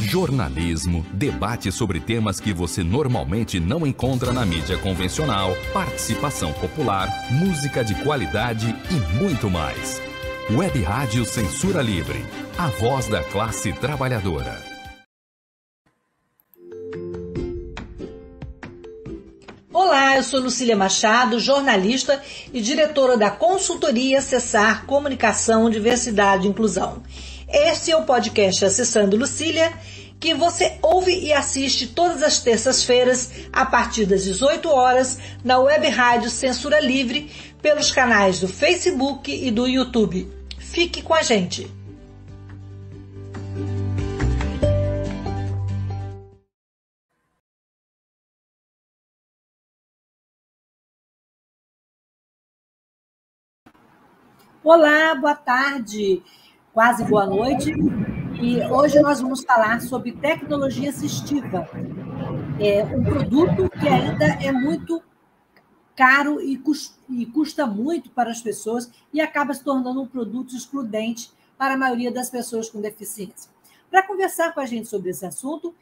Jornalismo, debate sobre temas que você normalmente não encontra na mídia convencional, participação popular, música de qualidade e muito mais. Web Rádio Censura Livre, a voz da classe trabalhadora. Olá, eu sou Lucília Machado, jornalista e diretora da consultoria Acessar Comunicação, Diversidade e Inclusão. Este é o podcast Acessando Lucília, que você ouve e assiste todas as terças-feiras, a partir das 18 horas, na Web Rádio Censura Livre, pelos canais do Facebook e do YouTube. Fique com a gente! Olá, boa tarde, quase boa noite. E hoje nós vamos falar sobre tecnologia assistiva. É um produto que ainda é muito caro e custa muito para as pessoas e acaba se tornando um produto excludente para a maioria das pessoas com deficiência. Para conversar com a gente sobre esse assunto,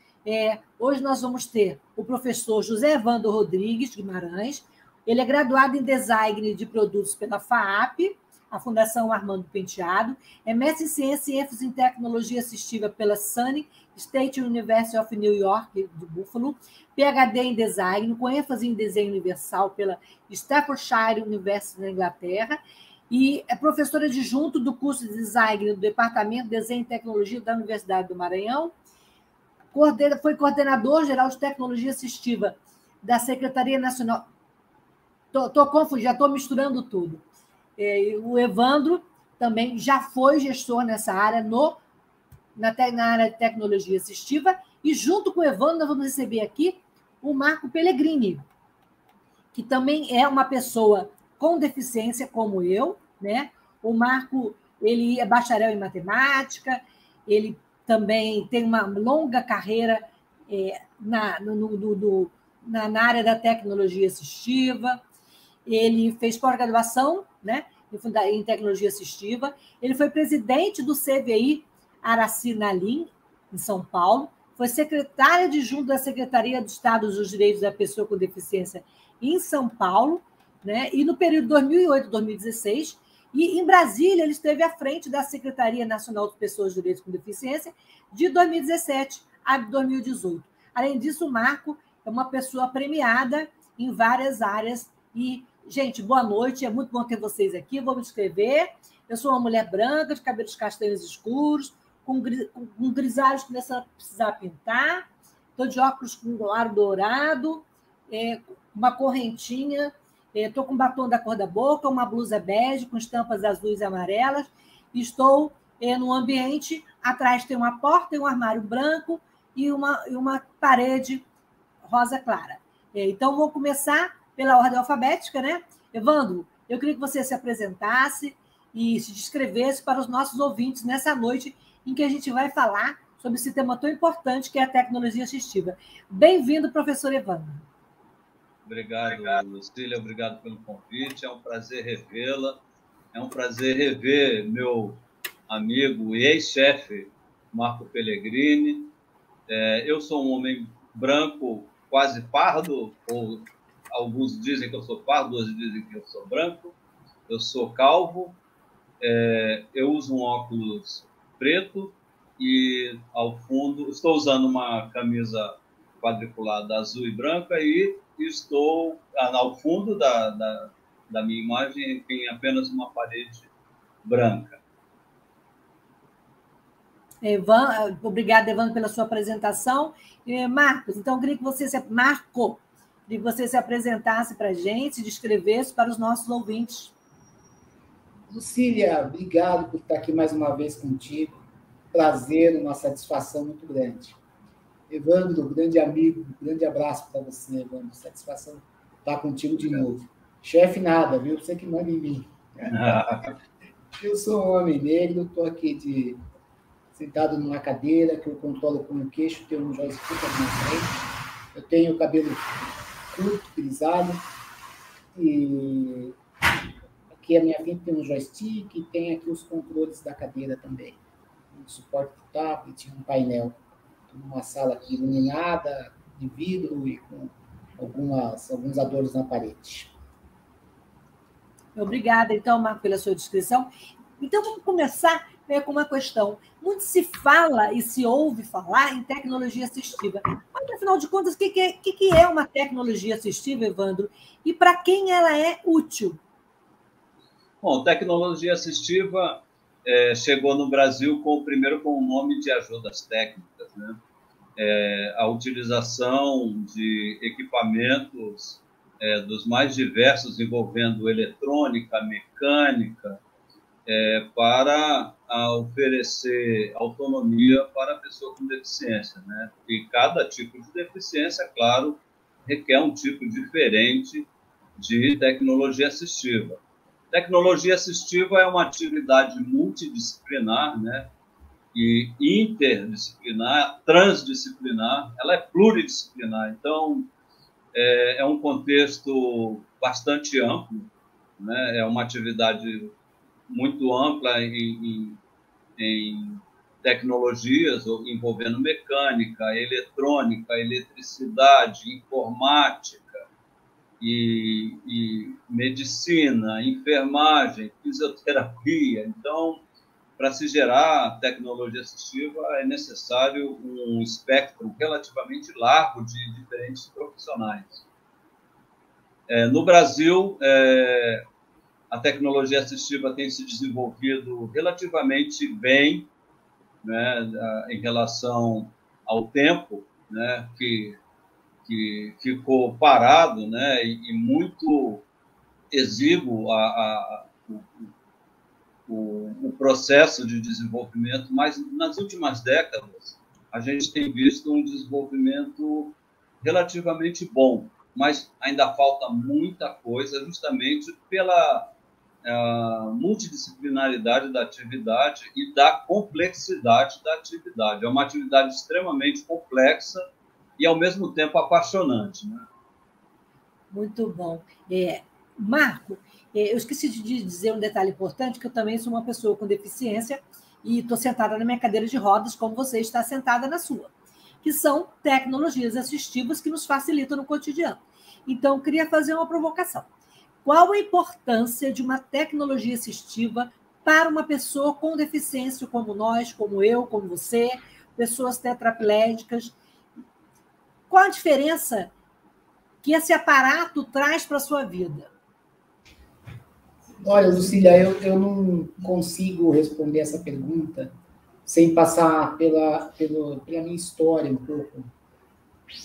hoje nós vamos ter o professor José Evandro Rodrigues Guimarães. Ele é graduado em Design de Produtos pela FAAP, a Fundação Armando Penteado, é mestre em Ciência e ênfase em Tecnologia Assistiva pela SUNY State University of New York, de Buffalo, PhD em Design, com ênfase em Desenho Universal pela Staffordshire University, na Inglaterra, e é professora adjunta do curso de Design do Departamento de Desenho e Tecnologia da Universidade do Maranhão, foi coordenador geral de Tecnologia Assistiva da Secretaria Nacional... Estou confusa, já estou misturando tudo. O Evandro também já foi gestor nessa área, na área de tecnologia assistiva, e junto com o Evandro nós vamos receber aqui o Marco Pellegrini, que também é uma pessoa com deficiência, como eu, né? O Marco, ele é bacharel em matemática, ele também tem uma longa carreira na área da tecnologia assistiva. Ele fez pós-graduação, né, em tecnologia assistiva. Ele foi presidente do CVI Araci Nalim, em São Paulo. Foi secretário adjunto da Secretaria de Estado dos Direitos da Pessoa com Deficiência em São Paulo, né, e no período 2008 2016. E em Brasília, ele esteve à frente da Secretaria Nacional de Pessoas com Direitos com Deficiência de 2017 a 2018. Além disso, o Marco é uma pessoa premiada em várias áreas. E, gente, boa noite, é muito bom ter vocês aqui. Vou me descrever. Eu sou uma mulher branca, de cabelos castanhos escuros, com grisalhos começando a precisar pintar. Estou de óculos com aro dourado, uma correntinha. Estou com batom da cor da boca, uma blusa bege com estampas azuis e amarelas. Estou num ambiente, atrás tem uma porta e um armário branco e uma parede rosa clara. Então, vou começar pela ordem alfabética, né? Evandro, eu queria que você se apresentasse e se descrevesse para os nossos ouvintes nessa noite em que a gente vai falar sobre esse tema tão importante que é a tecnologia assistiva. Bem-vindo, professor Evandro. Obrigado, Lucília, obrigado pelo convite. É um prazer revê-la. É um prazer rever meu amigo e ex-chefe, Marco Pellegrini. Eu sou um homem branco, quase pardo, ou alguns dizem que eu sou pardo, outros dizem que eu sou branco. Eu sou calvo, eu uso um óculos preto e, ao fundo, estou usando uma camisa quadriculada azul e branca e estou, ao fundo da minha imagem, tem apenas uma parede branca. Obrigada, Evandro, pela sua apresentação. Marcos, então, eu queria que você se apresentasse para a gente, descrevesse para os nossos ouvintes. Lucília, obrigado por estar aqui mais uma vez contigo. Prazer, uma satisfação muito grande. Evandro, grande amigo, grande abraço para você, Evandro. Satisfação estar contigo de novo. Chefe nada, viu? Você que manda em mim. Eu sou um homem negro, estou aqui sentado numa cadeira que eu controlo com o queixo, tenho um joystick à minha frente. Eu tenho o cabelo curto, grisalho, e aqui à minha frente tem um joystick e tem aqui os controles da cadeira também. Um suporte do tablet, um painel. numa sala aqui iluminada, de vidro e com alguns adornos na parede. Obrigada, então, Marco, pela sua descrição. Então, vamos começar com uma questão. Muito se fala e se ouve falar em tecnologia assistiva. Mas, afinal de contas, o que é uma tecnologia assistiva, Evandro? E para quem ela é útil? Bom, tecnologia assistiva chegou no Brasil primeiro com o nome de ajudas técnicas, né? A utilização de equipamentos dos mais diversos, envolvendo eletrônica, mecânica, para oferecer autonomia para a pessoa com deficiência, né? E cada tipo de deficiência, claro, requer um tipo diferente de tecnologia assistiva. Tecnologia assistiva é uma atividade multidisciplinar, né? E interdisciplinar, transdisciplinar, ela é pluridisciplinar. Então, é um contexto bastante amplo, né? É uma atividade muito ampla em tecnologias envolvendo mecânica, eletrônica, eletricidade, informática e medicina, enfermagem, fisioterapia. Então, para se gerar tecnologia assistiva, é necessário um espectro relativamente largo de diferentes profissionais. No Brasil, a tecnologia assistiva tem se desenvolvido relativamente bem, né, em relação ao tempo, né, que ficou parado, né, e muito exíguo o processo de desenvolvimento, mas nas últimas décadas a gente tem visto um desenvolvimento relativamente bom, mas ainda falta muita coisa, justamente pela multidisciplinaridade da atividade e da complexidade da atividade. É uma atividade extremamente complexa e, ao mesmo tempo, apaixonante, né? Muito bom. Marco, eu esqueci de dizer um detalhe importante, que eu também sou uma pessoa com deficiência e estou sentada na minha cadeira de rodas, como você está sentada na sua, que são tecnologias assistivas que nos facilitam no cotidiano. Então, eu queria fazer uma provocação. Qual a importância de uma tecnologia assistiva para uma pessoa com deficiência, como nós, como eu, como você, pessoas tetraplégicas? Qual a diferença que esse aparato traz para a sua vida? Olha, Lucília, eu não consigo responder essa pergunta sem passar pela minha história um pouco.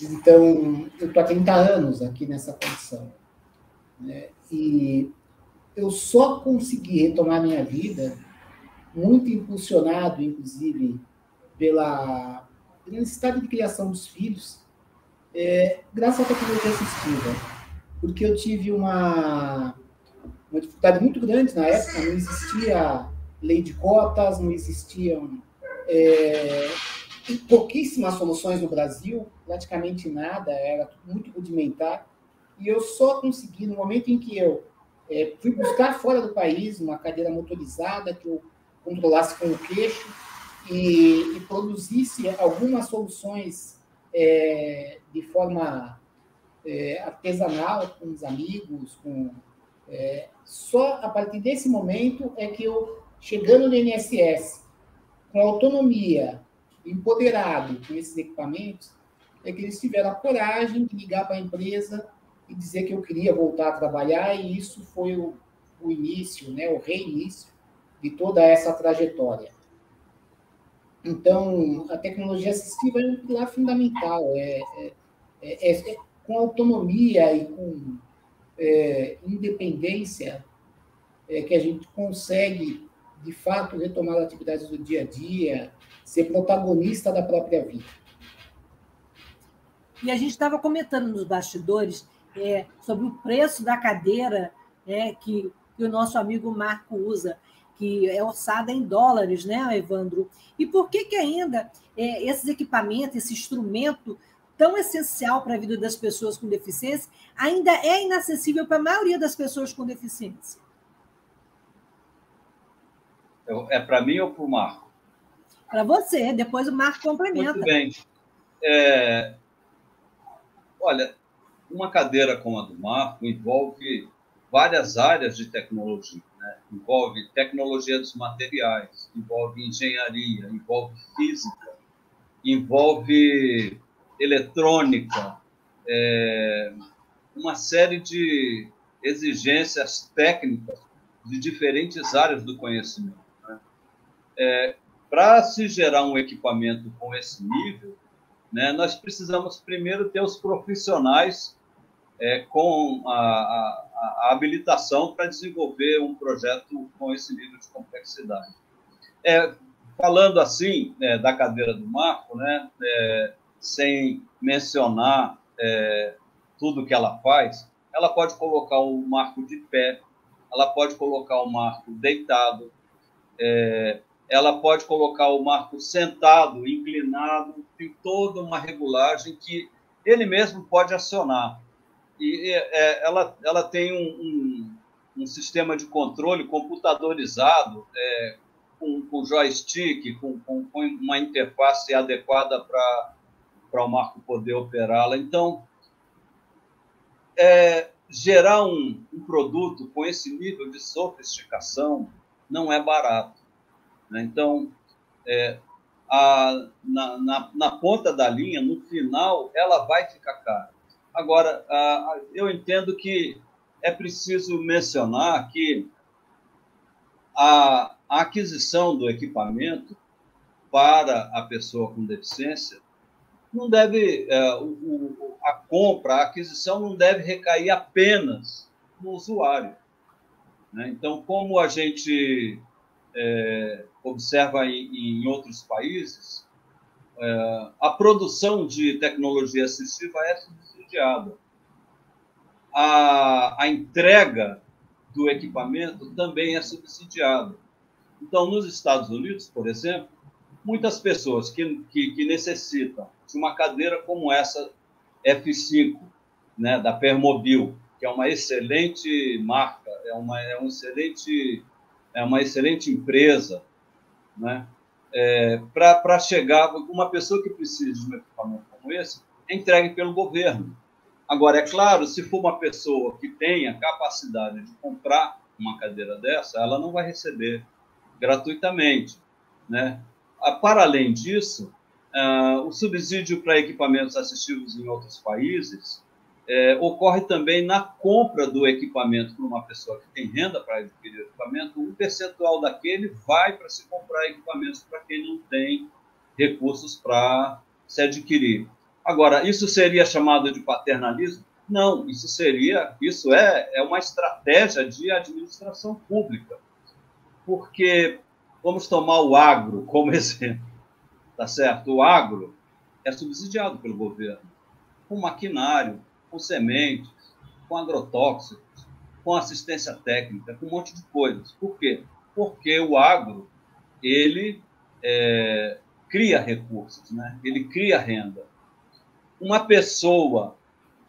Então, eu estou há 30 anos aqui nessa condição, né? E eu só consegui retomar minha vida, muito impulsionado, inclusive, pela necessidade de criação dos filhos, graças à tecnologia assistiva. Porque eu tive uma dificuldade muito grande na época, não existia lei de cotas, não existiam pouquíssimas soluções no Brasil, praticamente nada, era muito rudimentar. E eu só consegui, no momento em que eu fui buscar fora do país uma cadeira motorizada que eu controlasse com o queixo e produzisse algumas soluções de forma artesanal, com os amigos, só a partir desse momento é que eu, chegando no INSS, com autonomia, empoderado com esses equipamentos, é que eles tiveram a coragem de ligar para a empresa e dizer que eu queria voltar a trabalhar, e isso foi o início, né, o reinício de toda essa trajetória. Então, a tecnologia assistiva é um pilar fundamental, com autonomia e com independência que a gente consegue, de fato, retomar as atividades do dia a dia, ser protagonista da própria vida. E a gente estava comentando nos bastidores sobre o preço da cadeira que o nosso amigo Marco usa, que é orçada em dólares, né, Evandro? E por que ainda esses equipamentos, esse instrumento tão essencial para a vida das pessoas com deficiência, ainda é inacessível para a maioria das pessoas com deficiência? É para mim ou para o Marco? Para você, depois o Marco complementa. Muito bem. Olha, uma cadeira como a do Marco envolve várias áreas de tecnologia, né? Envolve tecnologia dos materiais, envolve engenharia, envolve física, envolve eletrônica, uma série de exigências técnicas de diferentes áreas do conhecimento, né? Para se gerar um equipamento com esse nível, né, nós precisamos primeiro ter os profissionais com a habilitação para desenvolver um projeto com esse nível de complexidade. Falando assim, da cadeira do Marco, né, sem mencionar tudo que ela faz, ela pode colocar o Marco de pé, ela pode colocar o Marco deitado, ela pode colocar o Marco sentado, inclinado, tem toda uma regulagem que ele mesmo pode acionar. E ela tem um sistema de controle computadorizado, com joystick, com uma interface adequada para o Marco poder operá-la. Então, gerar um produto com esse nível de sofisticação não é barato, né? Então, na ponta da linha, no final, ela vai ficar cara. Agora, eu entendo que é preciso mencionar que a aquisição do equipamento para a pessoa com deficiência não deve, a compra, a aquisição não deve recair apenas no usuário, né? Então, como a gente observa em outros países, a produção de tecnologia assistiva é subsidiada. A entrega do equipamento também é subsidiada. Então, nos Estados Unidos, por exemplo, muitas pessoas que necessitam de uma cadeira como essa F5, né, da Permobil, que é uma excelente marca, é uma excelente empresa, né? Para chegar, uma pessoa que precisa de um equipamento como esse, é entregue pelo governo. Agora, é claro, se for uma pessoa que tenha capacidade de comprar uma cadeira dessa, ela não vai receber gratuitamente, né? Para além disso, o subsídio para equipamentos assistivos em outros países ocorre também na compra do equipamento por uma pessoa que tem renda para adquirir o equipamento. Um percentual daquele vai para se comprar equipamentos para quem não tem recursos para se adquirir. Agora, isso seria chamado de paternalismo? Não, isso é uma estratégia de administração pública, porque vamos tomar o agro como exemplo, tá certo? O agro é subsidiado pelo governo, com maquinário, com sementes, com agrotóxicos, com assistência técnica, com um monte de coisas. Por quê? Porque o agro, ele cria recursos, né? Ele cria renda. Uma pessoa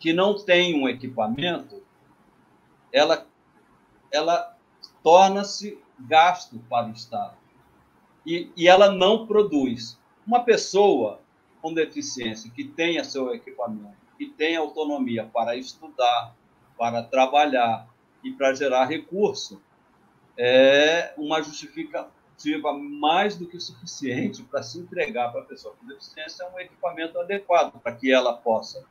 que não tem um equipamento, ela torna-se gasto para o Estado. E ela não produz. Uma pessoa com deficiência que tenha seu equipamento, que tenha autonomia para estudar, para trabalhar e para gerar recurso, é uma justificativa mais do que suficiente para se entregar para a pessoa com deficiência um equipamento adequado, para que ela possa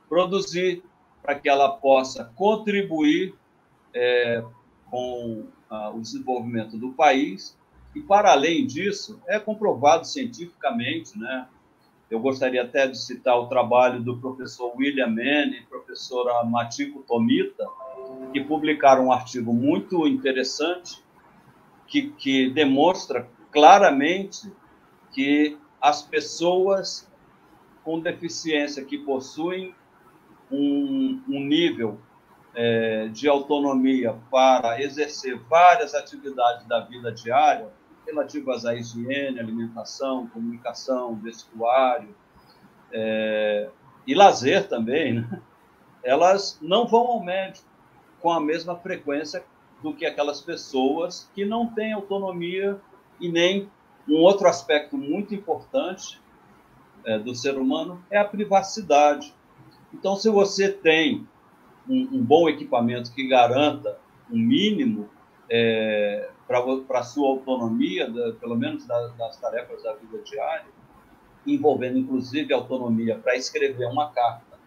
produzir, para que ela possa contribuir com o desenvolvimento do país. E, para além disso, é comprovado cientificamente, né? Eu gostaria até de citar o trabalho do professor William Mann e professora Machiko Tomita, que publicaram um artigo muito interessante que demonstra claramente que as pessoas com deficiência que possuem um nível de autonomia para exercer várias atividades da vida diária, relativas à higiene, alimentação, comunicação, vestuário e lazer também, né? Elas não vão ao médico com a mesma frequência do que aquelas pessoas que não têm autonomia e nem um outro aspecto muito importante do ser humano é a privacidade. Então, se você tem um bom equipamento que garanta um mínimo para a sua autonomia, pelo menos das tarefas da vida diária, envolvendo, inclusive, autonomia para escrever uma carta,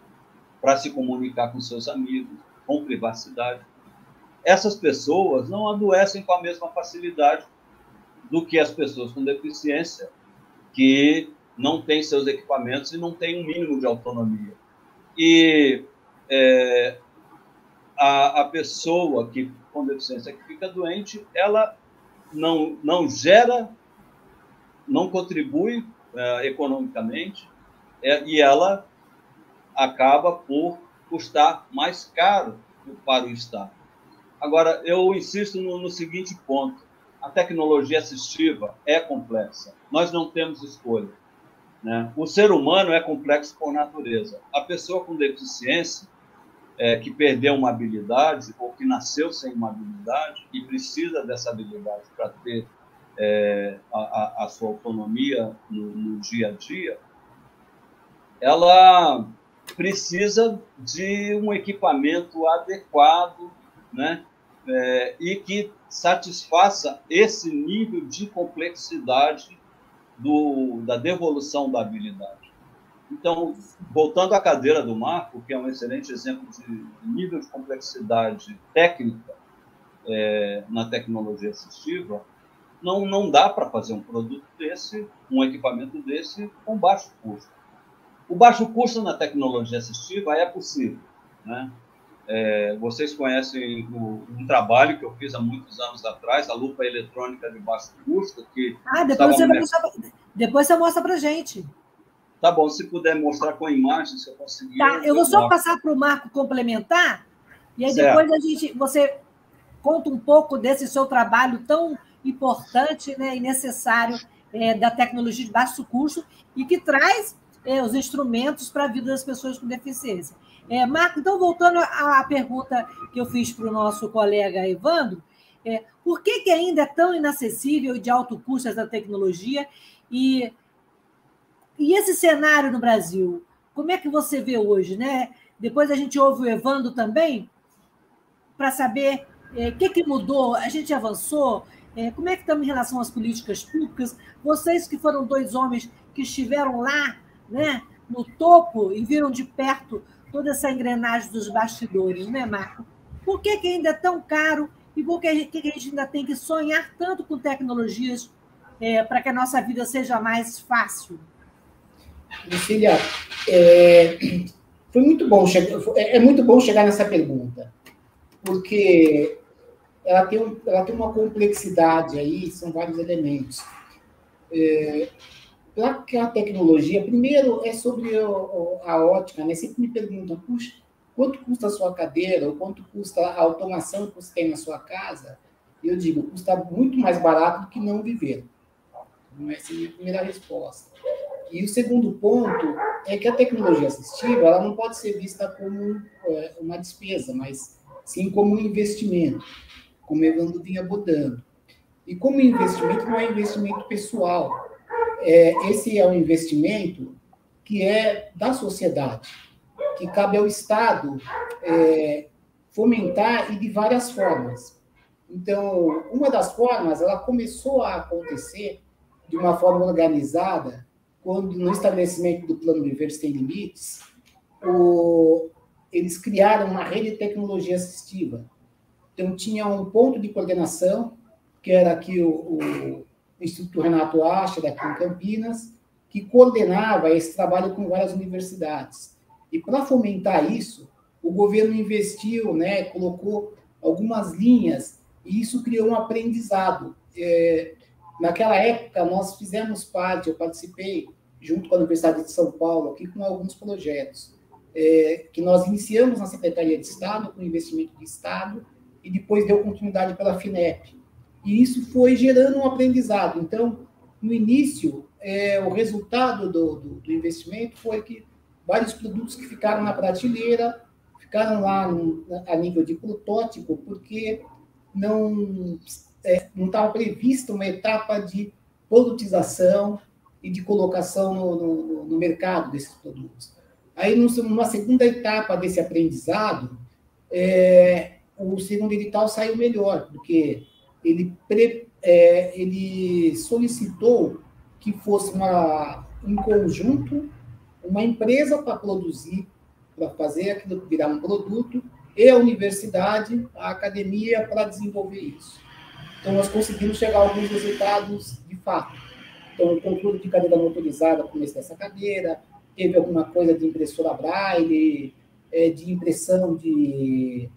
para se comunicar com seus amigos, com privacidade, essas pessoas não adoecem com a mesma facilidade do que as pessoas com deficiência, que não têm seus equipamentos e não têm um mínimo de autonomia. E a pessoa com deficiência que fica doente, ela não gera, não contribui economicamente, e ela acaba por custar mais caro para o Estado. Agora, eu insisto no seguinte ponto: a tecnologia assistiva é complexa, nós não temos escolha, né? O ser humano é complexo por natureza. A pessoa com deficiência, que perdeu uma habilidade ou que nasceu sem uma habilidade e precisa dessa habilidade para ter a sua autonomia no dia a dia, ela precisa de um equipamento adequado, né? E que satisfaça esse nível de complexidade da devolução da habilidade. Então, voltando à cadeira do Marco, que é um excelente exemplo de nível de complexidade técnica na tecnologia assistiva, não dá para fazer um produto desse, um equipamento desse, com baixo custo. O baixo custo na tecnologia assistiva é possível, né? Vocês conhecem um trabalho que eu fiz há muitos anos atrás, a lupa eletrônica de baixo custo, que depois você mostra para a gente. Tá bom, se puder mostrar com imagem, se eu conseguir. Tá, eu vou só passar para o Marco complementar, e aí depois você conta um pouco desse seu trabalho tão importante, né, e necessário da tecnologia de baixo custo e que traz os instrumentos para a vida das pessoas com deficiência. Marco, então, voltando à pergunta que eu fiz para o nosso colega Evandro, por que ainda é tão inacessível e de alto custo essa tecnologia? E esse cenário no Brasil, como é que você vê hoje, né? Depois a gente ouve o Evandro também, para saber o que mudou, a gente avançou, como é que estamos em relação às políticas públicas? Vocês que foram 2 homens que estiveram lá, né, no topo e viram de perto toda essa engrenagem dos bastidores, né, Marco? Por que ainda é tão caro e por que a gente ainda tem que sonhar tanto com tecnologias para que a nossa vida seja mais fácil? Lucília, foi muito bom é muito bom chegar nessa pergunta, porque ela tem uma complexidade aí, são vários elementos. Para que a tecnologia, primeiro, é sobre a ótica, né? Sempre me perguntam, puxa, quanto custa a sua cadeira, ou quanto custa a automação que você tem na sua casa? E eu digo, custa muito mais barato do que não viver. Essa é a minha primeira resposta. E o segundo ponto é que a tecnologia assistiva ela não pode ser vista como uma despesa, mas sim como um investimento, como o Evandro vinha abordando. E como investimento não é investimento pessoal. Esse é um investimento que é da sociedade, que cabe ao Estado fomentar e de várias formas. Então, uma das formas, ela começou a acontecer de uma forma organizada quando, no estabelecimento do Plano Viver Sem Limites, eles criaram uma rede de tecnologia assistiva. Então, tinha um ponto de coordenação, que era aqui o Instituto Renato Acher, aqui em Campinas, que coordenava esse trabalho com várias universidades. E, para fomentar isso, o governo investiu, né, colocou algumas linhas, e isso criou um aprendizado. Naquela época, nós fizemos parte, eu participei, junto com a Universidade de São Paulo, aqui com alguns projetos, que nós iniciamos na Secretaria de Estado, com investimento de Estado, e depois deu continuidade pela FINEP. E isso foi gerando um aprendizado. Então, no início, o resultado do investimento foi que vários produtos que ficaram na prateleira, ficaram lá a nível de protótipo, porque não estava prevista uma etapa de produtização e de colocação no mercado desses produtos. Aí, numa segunda etapa desse aprendizado, o segundo edital saiu melhor, porque ele solicitou que fosse em conjunto uma empresa para produzir, para fazer aquilo virar um produto, e a universidade, a academia, para desenvolver isso. Então, nós conseguimos chegar a alguns resultados de fato. Então, o controle de cadeira motorizada começo dessa cadeira, teve alguma coisa de impressora Braille, de impressão de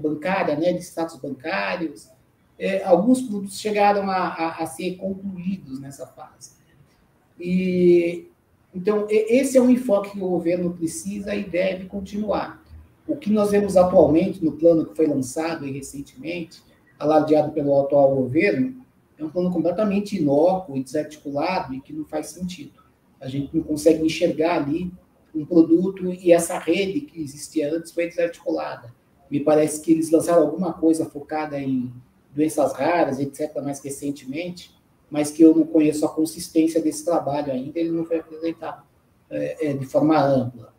bancária, né, de status bancários. Alguns produtos chegaram a ser concluídos nessa fase. Então, esse é um enfoque que o governo precisa e deve continuar. O que nós vemos atualmente no plano que foi lançado recentemente, alardeado pelo atual governo, é um plano completamente inócuo e desarticulado e que não faz sentido. A gente não consegue enxergar ali um produto e essa rede que existia antes foi desarticulada. Me parece que eles lançaram alguma coisa focada em doenças raras, etc., mais recentemente, mas que eu não conheço a consistência desse trabalho ainda, ele não foi apresentado de forma ampla.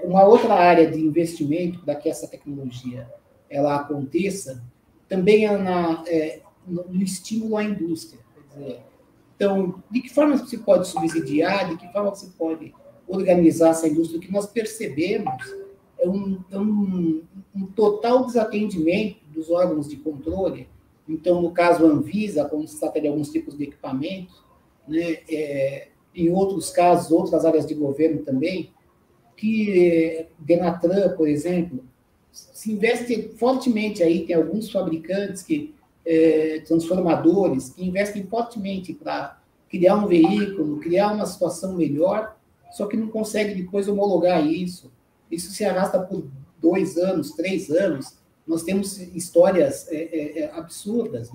Uma outra área de investimento para que essa tecnologia ela aconteça também é no estímulo à indústria. Quer dizer, então, de que forma se pode subsidiar, de que forma se pode organizar essa indústria? O que nós percebemos é um total desatendimento dos órgãos de controle. Então, no caso a Anvisa, quando se trata de alguns tipos de equipamentos, né, em outros casos, outras áreas de governo também, que Denatran, por exemplo, se investe fortemente aí, tem alguns fabricantes transformadores que investem fortemente para criar um veículo, criar uma situação melhor, só que não consegue depois homologar isso. Isso se arrasta por 2 anos, 3 anos. Nós temos histórias absurdas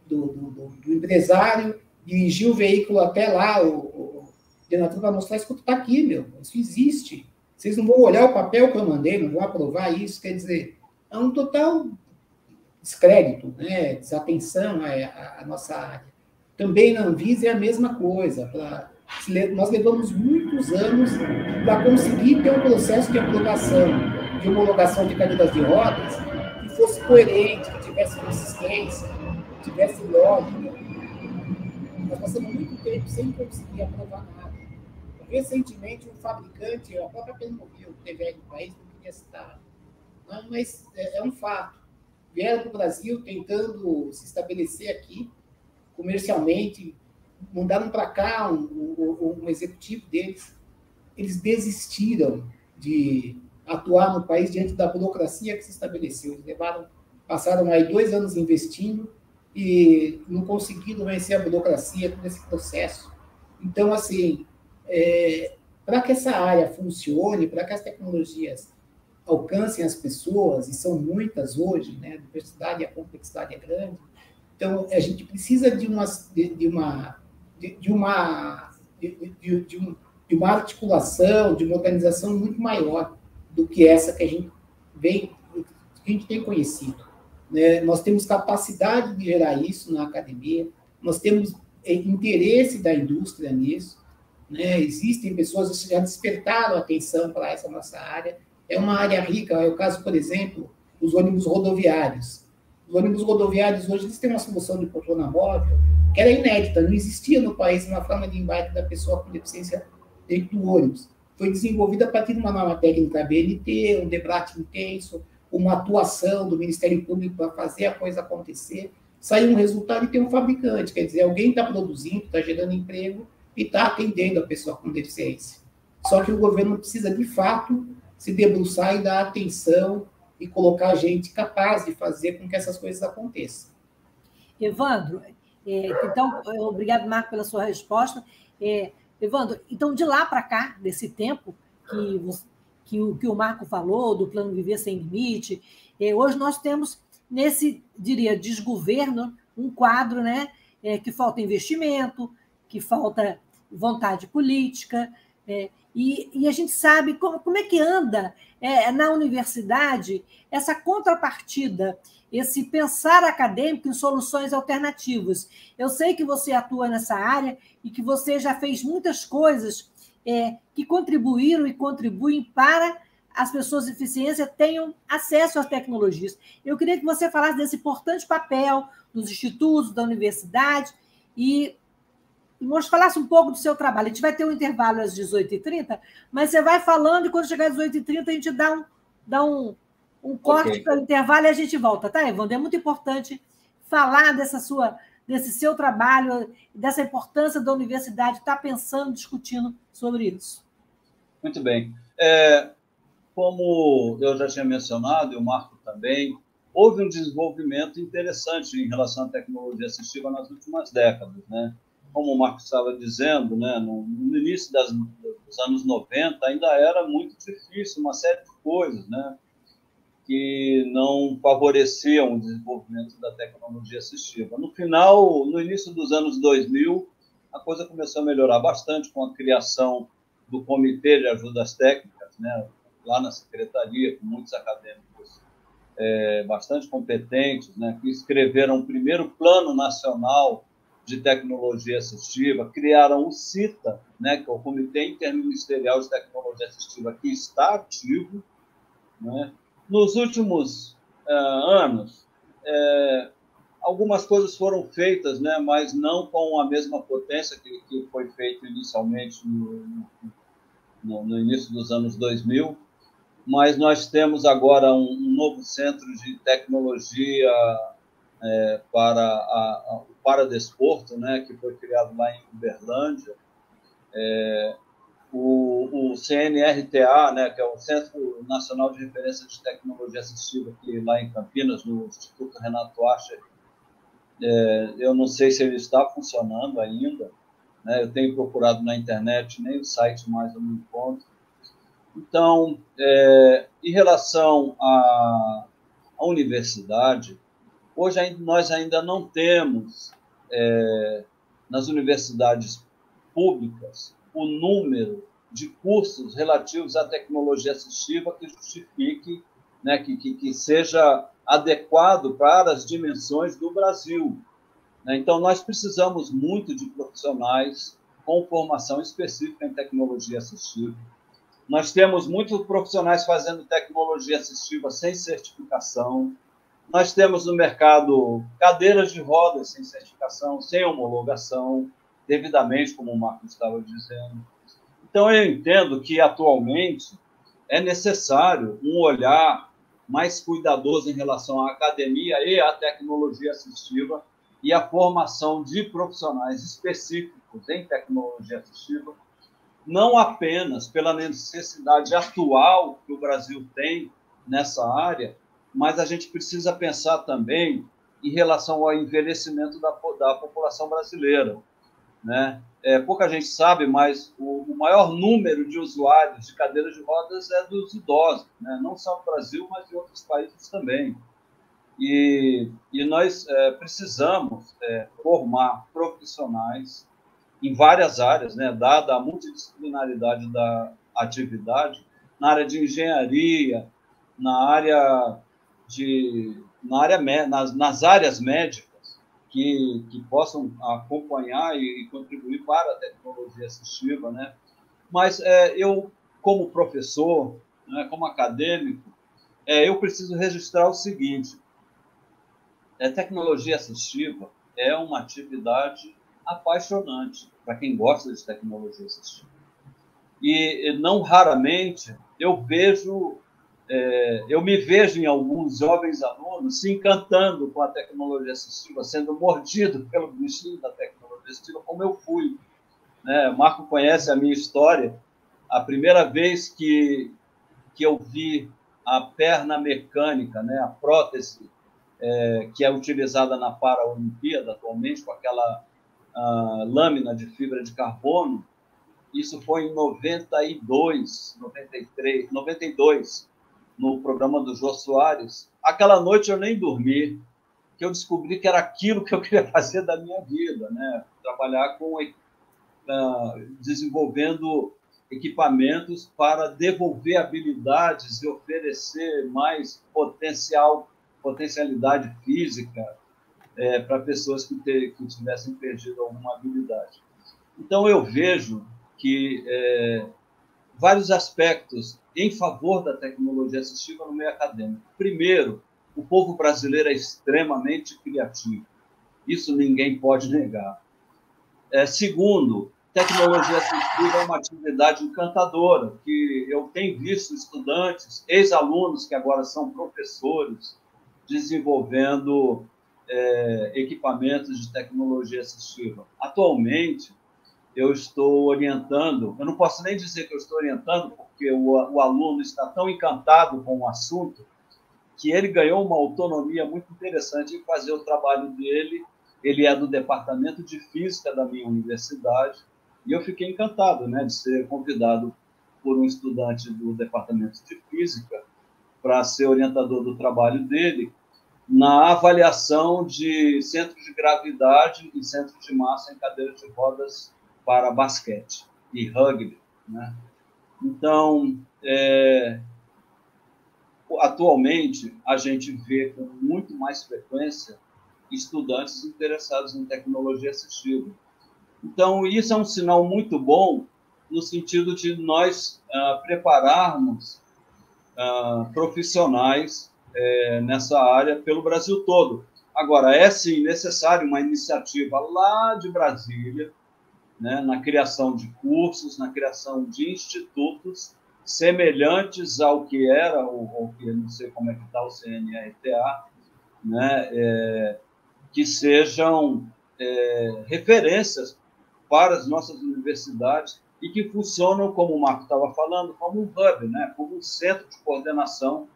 do empresário dirigir o veículo até lá, o Denatran vai mostrar, escuta, está aqui, isso existe. Vocês não vão olhar o papel que eu mandei, não vão aprovar isso, quer dizer, é um total descrédito, né? Desatenção à nossa área. Também na Anvisa é a mesma coisa. Nós levamos muitos anos para conseguir ter um processo de aprovação, de homologação de cadeiras de rodas que fosse coerente, que tivesse consistência, que tivesse lógica. Nós passamos muito tempo sem conseguir aprovar nada. Recentemente, um fabricante, a própria Pernambuco, que teve aí no país, não queria citar, mas é um fato. Vieram para o Brasil tentando se estabelecer aqui comercialmente, mandaram para cá um executivo deles. Eles desistiram de atuar no país diante da burocracia que se estabeleceu. Eles passaram aí 2 anos investindo e não conseguiram vencer a burocracia nesse processo. Então, assim, para que essa área funcione, para que as tecnologias alcancem as pessoas, e são muitas hoje, né? A diversidade e a complexidade é grande, então a gente precisa de uma articulação, de uma organização muito maior do que essa que a gente tem conhecido, né? Nós temos capacidade de gerar isso na academia, nós temos interesse da indústria nisso, né? Existem pessoas que já despertaram atenção para essa nossa área. É uma área rica. É o caso, por exemplo, dos ônibus rodoviários. Os ônibus rodoviários hoje eles têm uma solução de poltrona móvel que era inédita. Não existia no país uma forma de embarque da pessoa com deficiência dentro do ônibus. Foi desenvolvida a partir de uma norma técnica BNT, um debate intenso, uma atuação do Ministério Público para fazer a coisa acontecer. Saiu um resultado e tem um fabricante. Quer dizer, alguém está produzindo, está gerando emprego e está atendendo a pessoa com deficiência. Só que o governo precisa, de fato, se debruçar e dar atenção e colocar gente capaz de fazer com que essas coisas aconteçam. Evandro, então, obrigado, Marco, pela sua resposta. Evandro, então, de lá para cá, desse tempo que o Marco falou, do Plano Viver Sem Limite, hoje nós temos, nesse, diria, desgoverno, um quadro, né, que falta investimento, que falta vontade política, E a gente sabe como é que anda na universidade essa contrapartida, esse pensar acadêmico em soluções alternativas. Eu sei que você atua nessa área e que você já fez muitas coisas que contribuíram e contribuem para as pessoas de deficiência tenham acesso às tecnologias. Eu queria que você falasse desse importante papel dos institutos, da universidade, e nos falasse um pouco do seu trabalho. A gente vai ter um intervalo às 18h30, mas você vai falando e quando chegar às 18h30 a gente dá um corte para o intervalo e a gente volta, tá, Evandro? É muito importante falar desse seu trabalho, dessa importância da universidade estar pensando, discutindo sobre isso. Muito bem. Como eu já tinha mencionado, e o Marco também, houve um desenvolvimento interessante em relação à tecnologia assistiva nas últimas décadas, né? Como o Marco estava dizendo, né, no início dos anos 90, ainda era muito difícil uma série de coisas, né, que não favoreciam o desenvolvimento da tecnologia assistiva. No início dos anos 2000, a coisa começou a melhorar bastante com a criação do Comitê de Ajudas Técnicas, né, lá na Secretaria, com muitos acadêmicos bastante competentes, né, que escreveram o primeiro Plano Nacional de Tecnologia Assistiva, criaram o CITA, né, que é o Comitê Interministerial de Tecnologia Assistiva, que está ativo, né. Nos últimos anos, algumas coisas foram feitas, né, mas não com a mesma potência que foi feito inicialmente no início dos anos 2000, mas nós temos agora um novo centro de tecnologia para o paradesporto, né, que foi criado lá em Uberlândia. O CNRTA, né, que é o Centro Nacional de Referência de Tecnologia Assistiva, aqui lá em Campinas, no Instituto Renato Ascher, eu não sei se ele está funcionando ainda, né, eu tenho procurado na internet, nem o site mais eu não encontro. Então, em relação à universidade, hoje nós ainda não temos, nas universidades públicas, o número de cursos relativos à tecnologia assistiva que justifique, né, que seja adequado para as dimensões do Brasil. Então, nós precisamos muito de profissionais com formação específica em tecnologia assistiva. Nós temos muitos profissionais fazendo tecnologia assistiva sem certificação. Nós temos no mercado cadeiras de rodas sem certificação, sem homologação, devidamente, como o Marcos estava dizendo. Então, eu entendo que, atualmente, é necessário um olhar mais cuidadoso em relação à academia e à tecnologia assistiva e à formação de profissionais específicos em tecnologia assistiva, não apenas pela necessidade atual que o Brasil tem nessa área, mas a gente precisa pensar também em relação ao envelhecimento da população brasileira, né? Pouca gente sabe, mas o maior número de usuários de cadeiras de rodas é dos idosos, né? Não só no Brasil, mas em outros países também. E nós precisamos formar profissionais em várias áreas, né? Dada a multidisciplinaridade da atividade, na área de engenharia, nas áreas médicas, que possam acompanhar e contribuir para a tecnologia assistiva, né? Mas eu, como professor, né, como acadêmico, eu preciso registrar o seguinte: a tecnologia assistiva é uma atividade apaixonante para quem gosta de tecnologia assistiva. E não raramente eu me vejo em alguns jovens alunos se encantando com a tecnologia assistiva, sendo mordido pelo bichinho da tecnologia assistiva, como eu fui, né? Marco conhece a minha história. A primeira vez que eu vi a perna mecânica, né, a prótese, que é utilizada na Paralimpíada atualmente, com aquela lâmina de fibra de carbono, isso foi em 92, no programa do Jô Soares. Aquela noite eu nem dormi, que eu descobri que era aquilo que eu queria fazer da minha vida, né? Trabalhar desenvolvendo equipamentos para devolver habilidades e oferecer mais potencialidade física para pessoas que tivessem perdido alguma habilidade. Então, eu vejo que vários aspectos em favor da tecnologia assistiva no meio acadêmico. Primeiro, o povo brasileiro é extremamente criativo. Isso ninguém pode negar. Segundo, tecnologia assistiva é uma atividade encantadora, que eu tenho visto estudantes, ex-alunos que agora são professores, desenvolvendo equipamentos de tecnologia assistiva. Atualmente, eu estou orientando, eu não posso nem dizer que eu estou orientando, porque o aluno está tão encantado com o assunto, que ele ganhou uma autonomia muito interessante em fazer o trabalho dele. Ele é do departamento de física da minha universidade, e eu fiquei encantado, né, de ser convidado por um estudante do departamento de física para ser orientador do trabalho dele na avaliação de centros de gravidade e centros de massa em cadeiras de rodas para basquete e rugby, né? Então, atualmente, a gente vê com muito mais frequência estudantes interessados em tecnologia assistiva. Então, isso é um sinal muito bom no sentido de nós prepararmos profissionais nessa área pelo Brasil todo. Agora, é sim necessário uma iniciativa lá de Brasília, né, na criação de cursos, na criação de institutos semelhantes ao que era, ou que não sei como é que está o CNRTA, né, que sejam referências para as nossas universidades e que funcionam, como o Marco estava falando, como um hub, né, como um centro de coordenação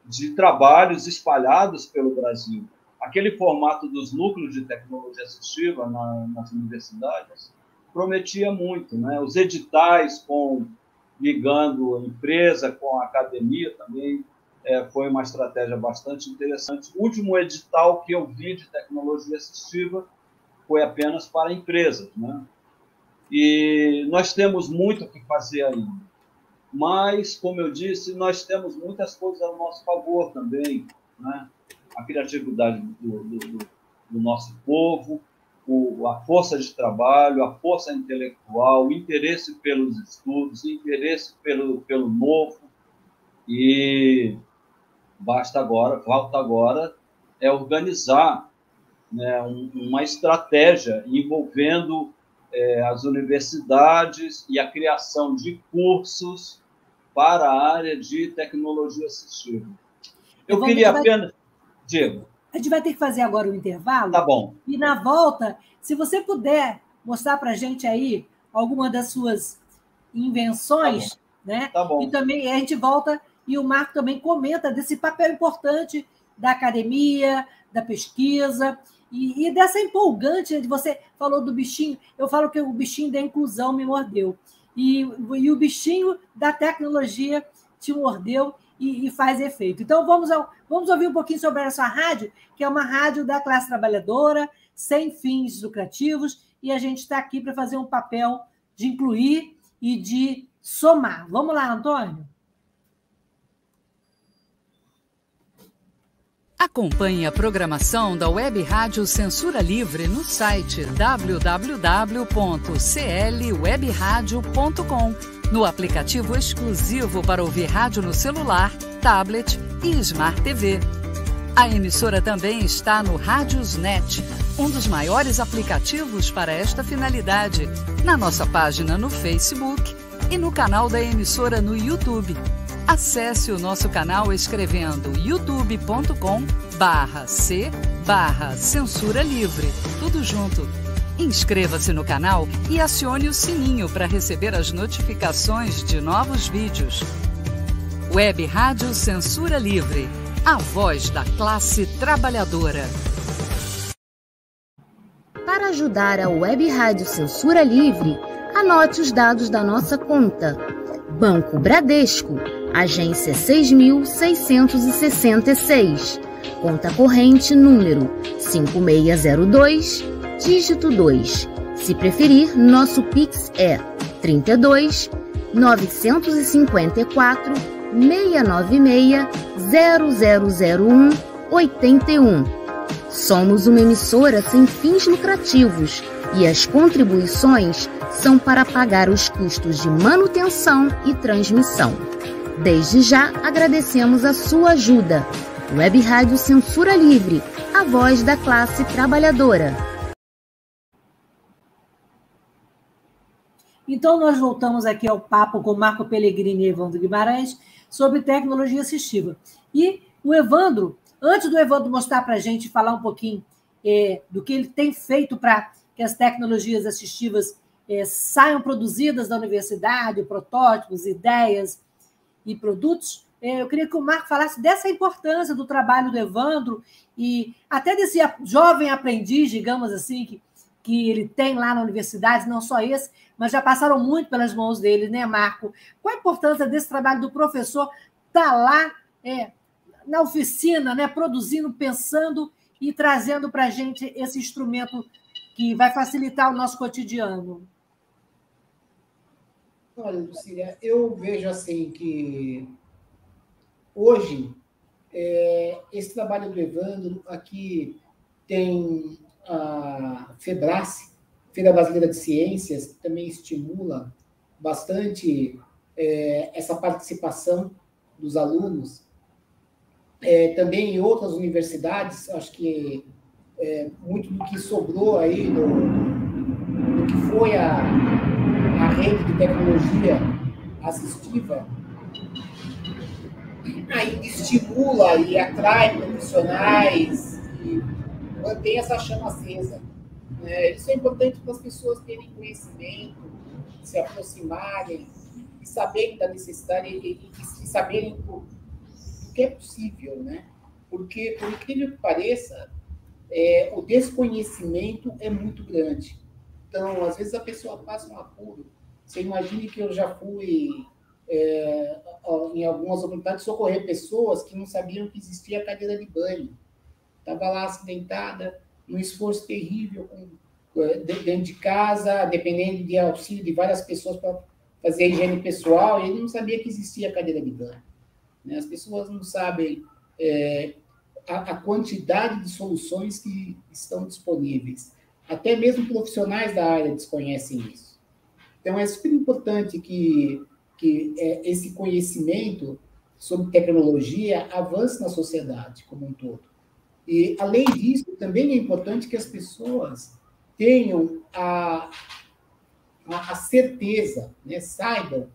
de trabalhos espalhados pelo Brasil. Aquele formato dos núcleos de tecnologia assistiva nas universidades prometia muito, né? Os editais ligando a empresa com a academia também foi uma estratégia bastante interessante. O último edital que eu vi de tecnologia assistiva foi apenas para empresas, né? E nós temos muito o que fazer ainda. Mas, como eu disse, nós temos muitas coisas ao nosso favor também, né? A criatividade do nosso povo, a força de trabalho, a força intelectual, o interesse pelos estudos, o interesse pelo novo. E falta agora organizar, né, uma estratégia envolvendo as universidades e a criação de cursos para a área de tecnologia assistiva. Eu queria apenas... Diego. A gente vai ter que fazer agora o intervalo. Tá bom. E na volta, se você puder mostrar para a gente aí alguma das suas invenções, tá né? Tá bom. E também a gente volta e o Marco também comenta desse papel importante da academia, da pesquisa e dessa empolgante, você falou do bichinho, eu falo que o bichinho da inclusão me mordeu. E o bichinho da tecnologia te mordeu e faz efeito. Então, vamos ouvir um pouquinho sobre essa rádio, que é uma rádio da classe trabalhadora, sem fins lucrativos, e a gente está aqui para fazer um papel de incluir e de somar. Vamos lá, Antônio? Acompanhe a programação da Web Rádio Censura Livre no site www.clwebradio.com, no aplicativo exclusivo para ouvir rádio no celular, tablet e Smart TV. A emissora também está no Radiosnet, um dos maiores aplicativos para esta finalidade, na nossa página no Facebook e no canal da emissora no YouTube. Acesse o nosso canal escrevendo youtube.com/c/censura livre, tudo junto. Inscreva-se no canal e acione o sininho para receber as notificações de novos vídeos. Web Rádio Censura Livre, a voz da classe trabalhadora. Para ajudar a Web Rádio Censura Livre, anote os dados da nossa conta. Banco Bradesco, agência 6.666, conta corrente número 5602, dígito 2. Se preferir, nosso Pix é 32 954 696 0001 81. Somos uma emissora sem fins lucrativos e as contribuições são para pagar os custos de manutenção e transmissão. Desde já agradecemos a sua ajuda. Web Rádio Censura Livre, a voz da classe trabalhadora. Então, nós voltamos aqui ao papo com Marco Pellegrini e Evandro Guimarães sobre tecnologia assistiva. E o Evandro, antes do Evandro mostrar para a gente, falar um pouquinho do que ele tem feito para que as tecnologias assistivas saiam produzidas da universidade, protótipos, ideias e produtos, eu queria que o Marco falasse dessa importância do trabalho do Evandro e até desse jovem aprendiz, digamos assim, que ele tem lá na universidade, não só esse, mas já passaram muito pelas mãos dele, né, Marco? Qual a importância desse trabalho do professor estar lá na oficina, né, produzindo, pensando e trazendo para a gente esse instrumento que vai facilitar o nosso cotidiano? Olha, Lucília, eu vejo assim que hoje esse trabalho do Evandro aqui tem a FEBRACE, Feira Brasileira de Ciências, que também estimula bastante essa participação dos alunos. Também em outras universidades, acho que muito do que sobrou aí do que foi a rede de tecnologia assistiva, aí estimula e atrai profissionais e mantém essa chama acesa. Isso é importante para as pessoas terem conhecimento, se aproximarem e saberem da necessidade e saberem o que é possível, né? Porque, por incrível que pareça, o desconhecimento é muito grande. Então, às vezes a pessoa passa um apuro. Você imagine que eu já fui, em algumas oportunidades, socorrer pessoas que não sabiam que existia cadeira de banho. Estava lá acidentada, num esforço terrível, dentro de casa, dependendo de auxílio de várias pessoas para fazer a higiene pessoal, e ele não sabia que existia cadeira de banho. As pessoas não sabem a quantidade de soluções que estão disponíveis. Até mesmo profissionais da área desconhecem isso. Então, é super importante que esse conhecimento sobre tecnologia avance na sociedade como um todo. E, além disso, também é importante que as pessoas tenham a certeza, né, saibam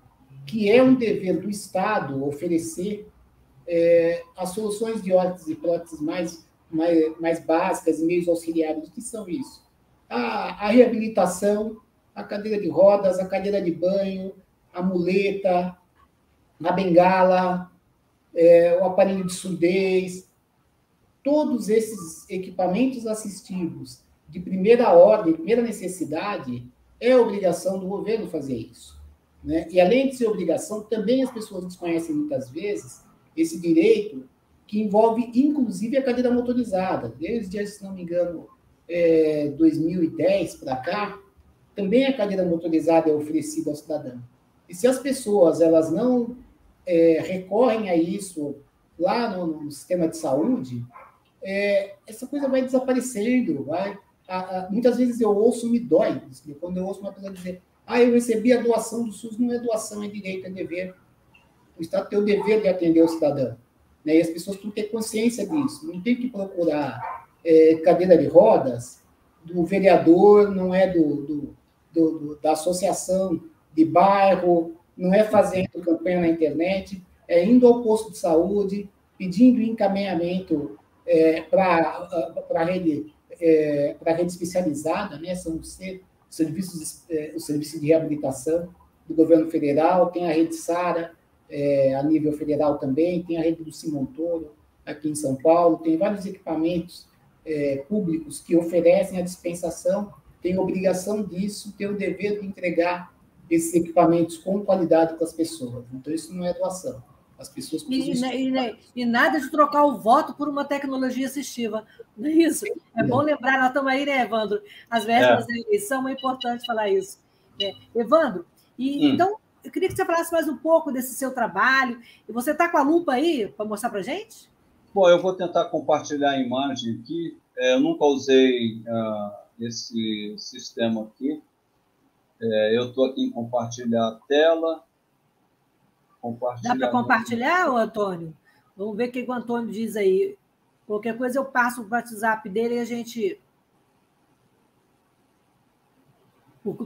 que é um dever do Estado oferecer as soluções de órteses e próteses mais básicas e meios auxiliares. O que são isso? A reabilitação, a cadeira de rodas, a cadeira de banho, a muleta, a bengala, o aparelho de surdez. Todos esses equipamentos assistivos de primeira ordem, primeira necessidade, é obrigação do governo fazer isso, né? E, além de ser obrigação, também as pessoas desconhecem muitas vezes esse direito que envolve, inclusive, a cadeira motorizada. Desde, se não me engano, 2010 para cá, também a cadeira motorizada é oferecida ao cidadão. E se as pessoas elas não recorrem a isso lá no sistema de saúde, essa coisa vai desaparecendo. Muitas vezes eu ouço, me dói, quando eu ouço uma pessoa dizer: eu recebi a doação do SUS. Não é doação, é direito, é dever. O Estado tem o dever de atender o cidadão, né? E as pessoas têm que ter consciência disso. Não tem que procurar cadeira de rodas do vereador, não é da associação de bairro, não é fazendo campanha na internet, é indo ao posto de saúde, pedindo encaminhamento para a rede especializada, né? São os serviços de reabilitação do governo federal, tem a rede SARA, a nível federal também, tem a rede do Simontoro, aqui em São Paulo, tem vários equipamentos públicos que oferecem a dispensação, tem obrigação disso, tem o dever de entregar esses equipamentos com qualidade para as pessoas. Então, isso não é doação. As pessoas e nada de trocar o voto por uma tecnologia assistiva. Não é isso? É bom lembrar, nós estamos aí, né, Evandro? As vésperas da eleição, é importante falar isso. Evandro, então, eu queria que você falasse mais um pouco desse seu trabalho. E você está com a lupa aí para mostrar para a gente? Bom, eu vou tentar compartilhar a imagem aqui. Eu nunca usei esse sistema aqui. Eu estou aqui em compartilhar a tela. Dá para compartilhar, ô, Antônio? Vamos ver o que o Antônio diz aí. Qualquer coisa eu passo o WhatsApp dele e a gente...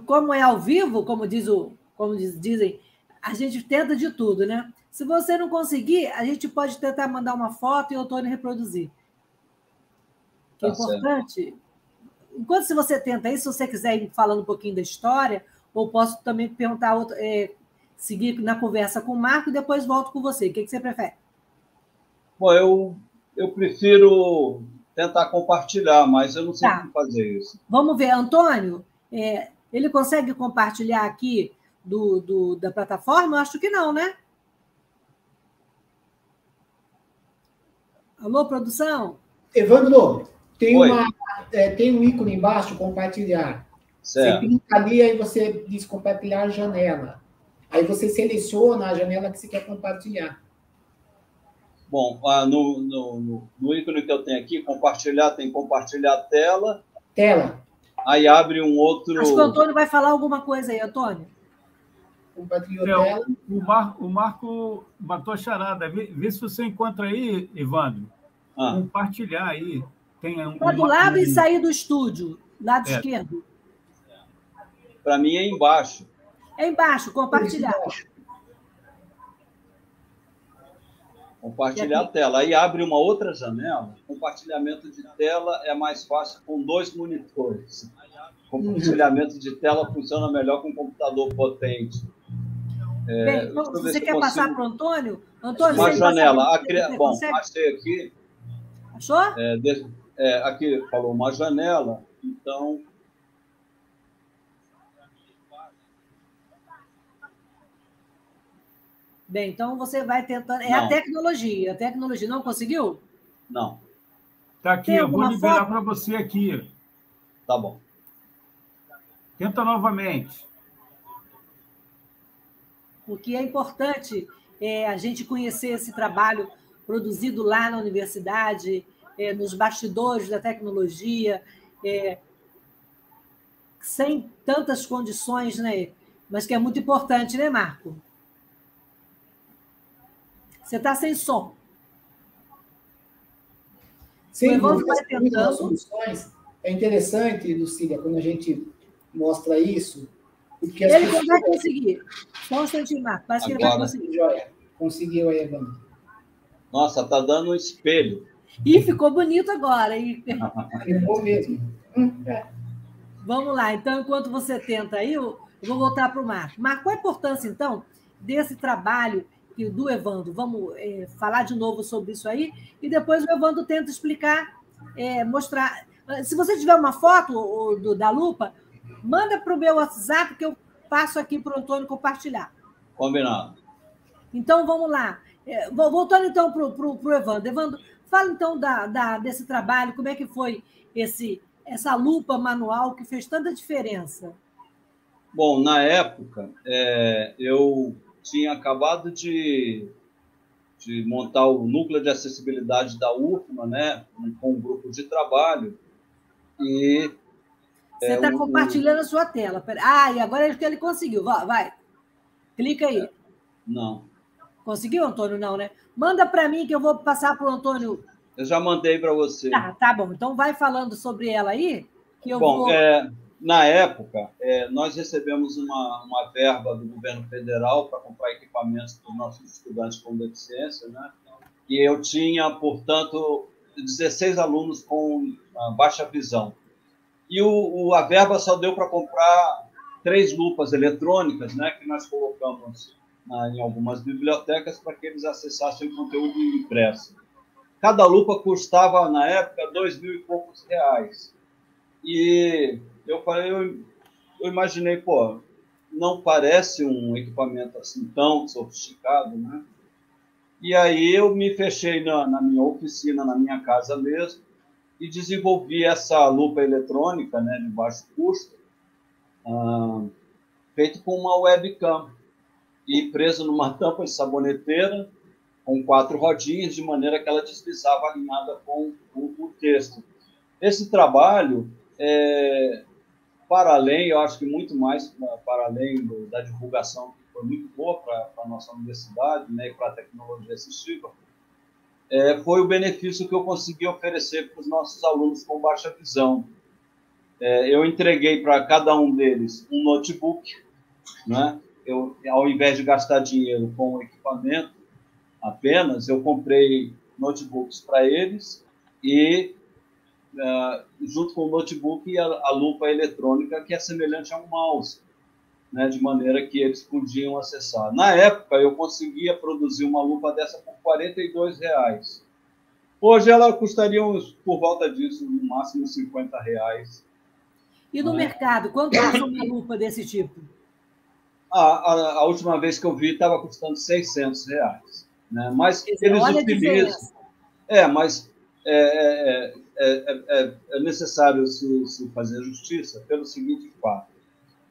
Como é ao vivo, como dizem, a gente tenta de tudo, né? Se você não conseguir, a gente pode tentar mandar uma foto e o Antônio reproduzir. Que é importante. Enquanto se você tenta isso, se você quiser ir falando um pouquinho da história, ou posso também perguntar, seguir na conversa com o Marco e depois volto com você. O que você prefere? Bom, eu prefiro tentar compartilhar, mas eu não sei como fazer isso. Vamos ver, Antônio, ele consegue compartilhar aqui da plataforma? Eu acho que não, né? Alô, produção? Evandro, tem um ícone embaixo, compartilhar. Certo. Você clica ali, aí você diz compartilhar janela. Aí você seleciona a janela que você quer compartilhar. Bom, no ícone que eu tenho aqui, compartilhar, tem compartilhar a tela. Tela. Aí abre um outro... Acho que o Antônio vai falar alguma coisa aí, Antônio. Compartilhou tela. O Marco matou a charada. Vê se você encontra aí, Evandro. Compartilhar aí. Está do lado e sair do estúdio, lado esquerdo. Para mim é embaixo. É embaixo, compartilhar. Compartilhar a tela. Aí abre uma outra janela. Compartilhamento de tela é mais fácil com 2 monitores. Compartilhamento de tela funciona melhor com um computador potente. Bem, então, se você quer passar para o Antônio? Antônio, uma janela. Bom, consegue? achei aqui. Achou? Aqui falou uma janela. Então... Bem, então você vai tentando... A tecnologia. A tecnologia não conseguiu? Não. Está aqui, eu vou liberar para você aqui. Tá bom. Tenta novamente. Porque é importante a gente conhecer esse trabalho produzido lá na universidade, nos bastidores da tecnologia, sem tantas condições, né? Mas que é muito importante, né, Marco? Você está sem som. Sim, muitas soluções. É interessante, Lucília, quando a gente mostra isso. Porque ele vai conseguir. Só um instantinho, Marco. Parece que ele vai conseguir. Joia. Conseguiu aí, Evandro. Nossa, está dando um espelho. Ih, ficou bonito agora. Ficou mesmo. Vamos lá. Então, enquanto você tenta aí, eu vou voltar para o Marco. Marco, qual a importância, então, desse trabalho do Evandro? Vamos falar de novo sobre isso aí e depois o Evandro tenta explicar, mostrar. Se você tiver uma foto da lupa, manda para o meu WhatsApp que eu passo aqui para o Antônio compartilhar. Combinado. Então, vamos lá. Voltando, então, para o Evandro. Evandro, fala, então, desse trabalho, como é que foi essa lupa manual que fez tanta diferença? Bom, na época, eu tinha acabado de montar o núcleo de acessibilidade da UFMA, né, com um grupo de trabalho. E você está compartilhando a sua tela. E agora ele conseguiu. Vai. Clica aí. Não. Conseguiu, Antônio? Não, né? Manda para mim que eu vou passar para o Antônio. Eu já mandei para você. Tá bom. Então vai falando sobre ela aí, que eu vou... Bom, na época, nós recebemos uma verba do governo federal para comprar equipamentos para os nossos estudantes com deficiência, né? E eu tinha, portanto, 16 alunos com baixa visão. E a verba só deu para comprar 3 lupas eletrônicas, né, que nós colocamos em algumas bibliotecas para que eles acessassem o conteúdo impresso. Cada lupa custava, na época, R$2.000 e poucos. E eu imaginei, não parece um equipamento assim tão sofisticado, né? E aí eu me fechei na minha oficina, na minha casa mesmo, e desenvolvi essa lupa eletrônica, né, de baixo custo, feito com uma webcam. e preso numa tampa de saboneteira, com 4 rodinhas, de maneira que ela deslizava alinhada com o texto. Esse trabalho, para além, eu acho que muito mais para além da divulgação, que foi muito boa para a nossa universidade, né, e para a tecnologia assistiva, foi o benefício que eu consegui oferecer para os nossos alunos com baixa visão. Eu entreguei para cada um deles um notebook, né? Ao invés de gastar dinheiro com o equipamento apenas, eu comprei notebooks para eles e, junto com o notebook, a lupa eletrônica, que é semelhante a um mouse, né? De maneira que eles podiam acessar. Na época, eu conseguia produzir uma lupa dessa por R$ 42. Hoje, ela custaria por volta disso, no máximo R$ 50. E no mercado, quanto custa uma lupa desse tipo? A última vez que eu vi estava custando R$ 600, né? Mas eles utilizam. Mas é necessário se fazer justiça pelo seguinte fato: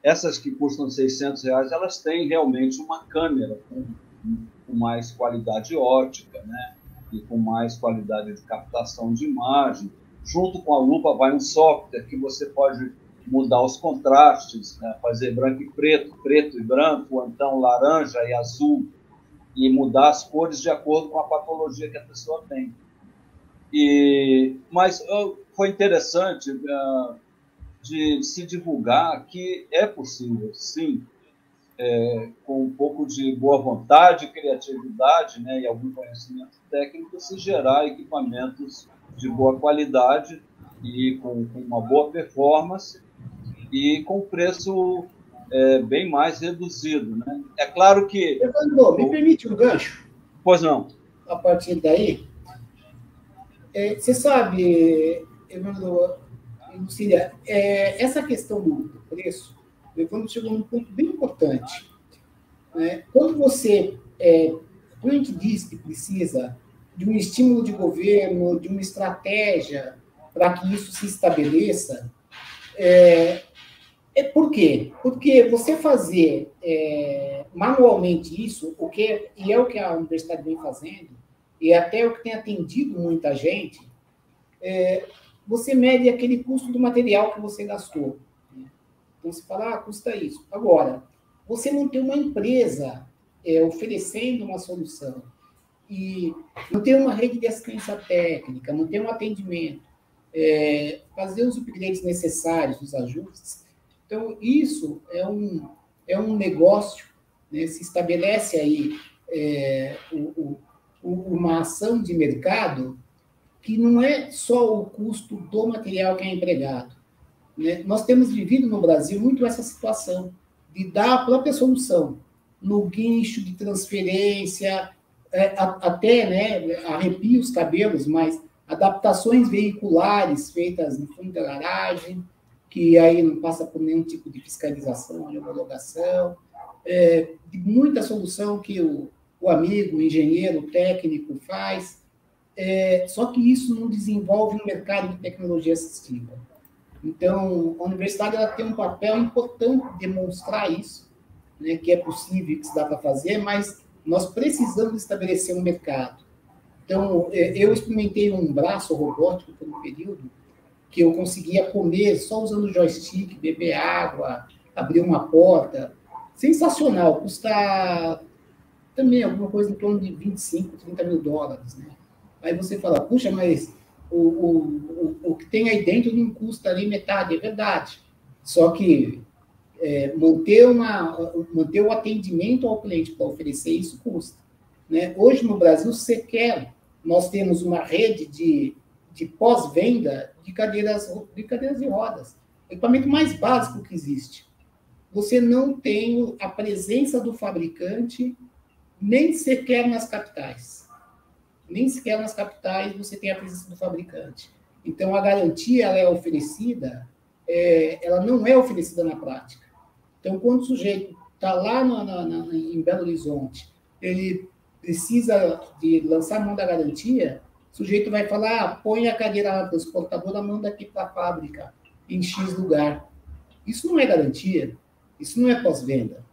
essas que custam R$ 600, elas têm realmente uma câmera com mais qualidade ótica, né? E com mais qualidade de captação de imagem. Junto com a lupa vai um software que você pode mudar os contrastes, né? Fazer branco e preto, preto e branco, ou então laranja e azul, e mudar as cores de acordo com a patologia que a pessoa tem. Mas foi interessante de se divulgar que é possível, sim, com um pouco de boa vontade, criatividade, né, e algum conhecimento técnico, se gerar equipamentos de boa qualidade e com uma boa performance e com preço bem mais reduzido, né? É claro que... Evandro, me permite um gancho? Pois não. A partir daí, você sabe, Evandro e Lucília, essa questão do preço, o Evandro chegou num ponto bem importante. Né? Quando a gente diz que precisa de um estímulo de governo, de uma estratégia para que isso se estabeleça, por quê? Porque você fazer manualmente isso, e é o que a universidade vem fazendo, e até o que tem atendido muita gente, você mede aquele custo do material que você gastou. Né? Então, você fala, custa isso. Agora, você não tem uma empresa oferecendo uma solução, e não tem uma rede de assistência técnica, não tem um atendimento, fazer os upgrades necessários, os ajustes. Então, isso é um negócio, né? Se estabelece aí uma ação de mercado que não é só o custo do material que é empregado. Né? Nós temos vivido no Brasil muito essa situação de dar a própria solução no guincho de transferência, até, né, arrepia os cabelos, mas adaptações veiculares feitas no fundo da garagem, que aí não passa por nenhum tipo de fiscalização, de homologação, de muita solução que o amigo, o engenheiro, o técnico faz, só que isso não desenvolve um mercado de tecnologia assistiva. Então, a universidade ela tem um papel importante de demonstrar isso, né, que é possível, que se dá para fazer, mas nós precisamos estabelecer um mercado. Então, eu experimentei um braço robótico por um período, que eu conseguia comer só usando o joystick, beber água, abrir uma porta. Sensacional, custa também alguma coisa em torno de 25, 30 mil dólares. Né? Aí você fala, puxa, mas o que tem aí dentro não custa ali metade, é verdade. Só que manter o atendimento ao cliente para oferecer isso custa. Né? Hoje, no Brasil, sequer nós temos uma rede de pós-venda de cadeiras de rodas. O equipamento mais básico que existe. Você não tem a presença do fabricante nem sequer nas capitais. Nem sequer nas capitais você tem a presença do fabricante. Então, a garantia ela é oferecida, ela não é oferecida na prática. Então, quando o sujeito está lá em Belo Horizonte, ele precisa de lançar a mão da garantia, o sujeito vai falar, põe a cadeira na transportadora, manda aqui para a fábrica, em X lugar. Isso não é garantia, isso não é pós-venda.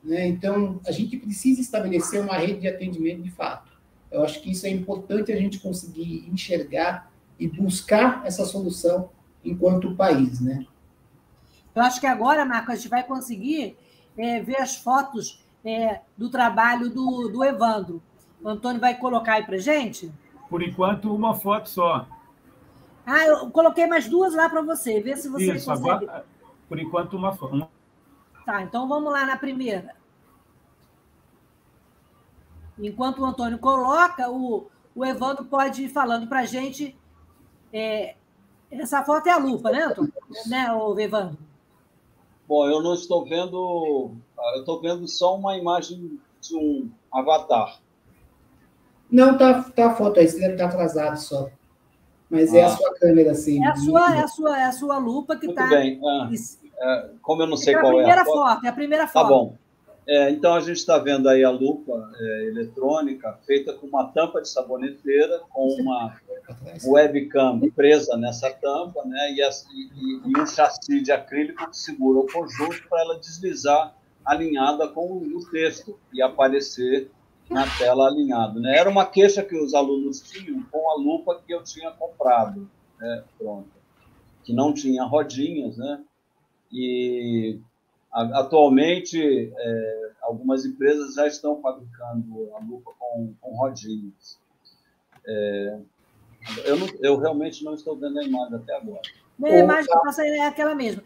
né? Então, a gente precisa estabelecer uma rede de atendimento de fato. Eu acho que isso é importante a gente conseguir enxergar e buscar essa solução enquanto país, né? Eu acho que agora, Marco, a gente vai conseguir ver as fotos do trabalho do Evandro. O Antônio vai colocar aí para gente? Por enquanto, uma foto só. Ah, eu coloquei mais duas lá para você, ver se você Isso, consegue. agora, por enquanto, uma foto. Tá, então vamos lá na primeira. Enquanto o Antônio coloca, o Evandro pode ir falando para a gente. Essa foto é a lupa, né, Antônio? Né, Evandro? Bom, eu não estou vendo... Eu estou vendo só uma imagem de um avatar. Não, tá a foto aí, você deve estar atrasado só. Mas é a sua câmera, assim. É a sua lupa que está... Muito bem. Como eu não sei qual é a foto. É a primeira foto. Tá bom. Então, a gente está vendo aí a lupa eletrônica feita com uma tampa de saboneteira, com uma webcam presa nessa tampa, né, e um chassi de acrílico que segura o conjunto para ela deslizar alinhada com o texto e aparecer na tela alinhado, né? Era uma queixa que os alunos tinham com a lupa que eu tinha comprado, né, pronto, que não tinha rodinhas, né? E atualmente algumas empresas já estão fabricando a lupa com rodinhas. Eu realmente não estou vendo a imagem até agora. A imagem que passa é aquela mesma.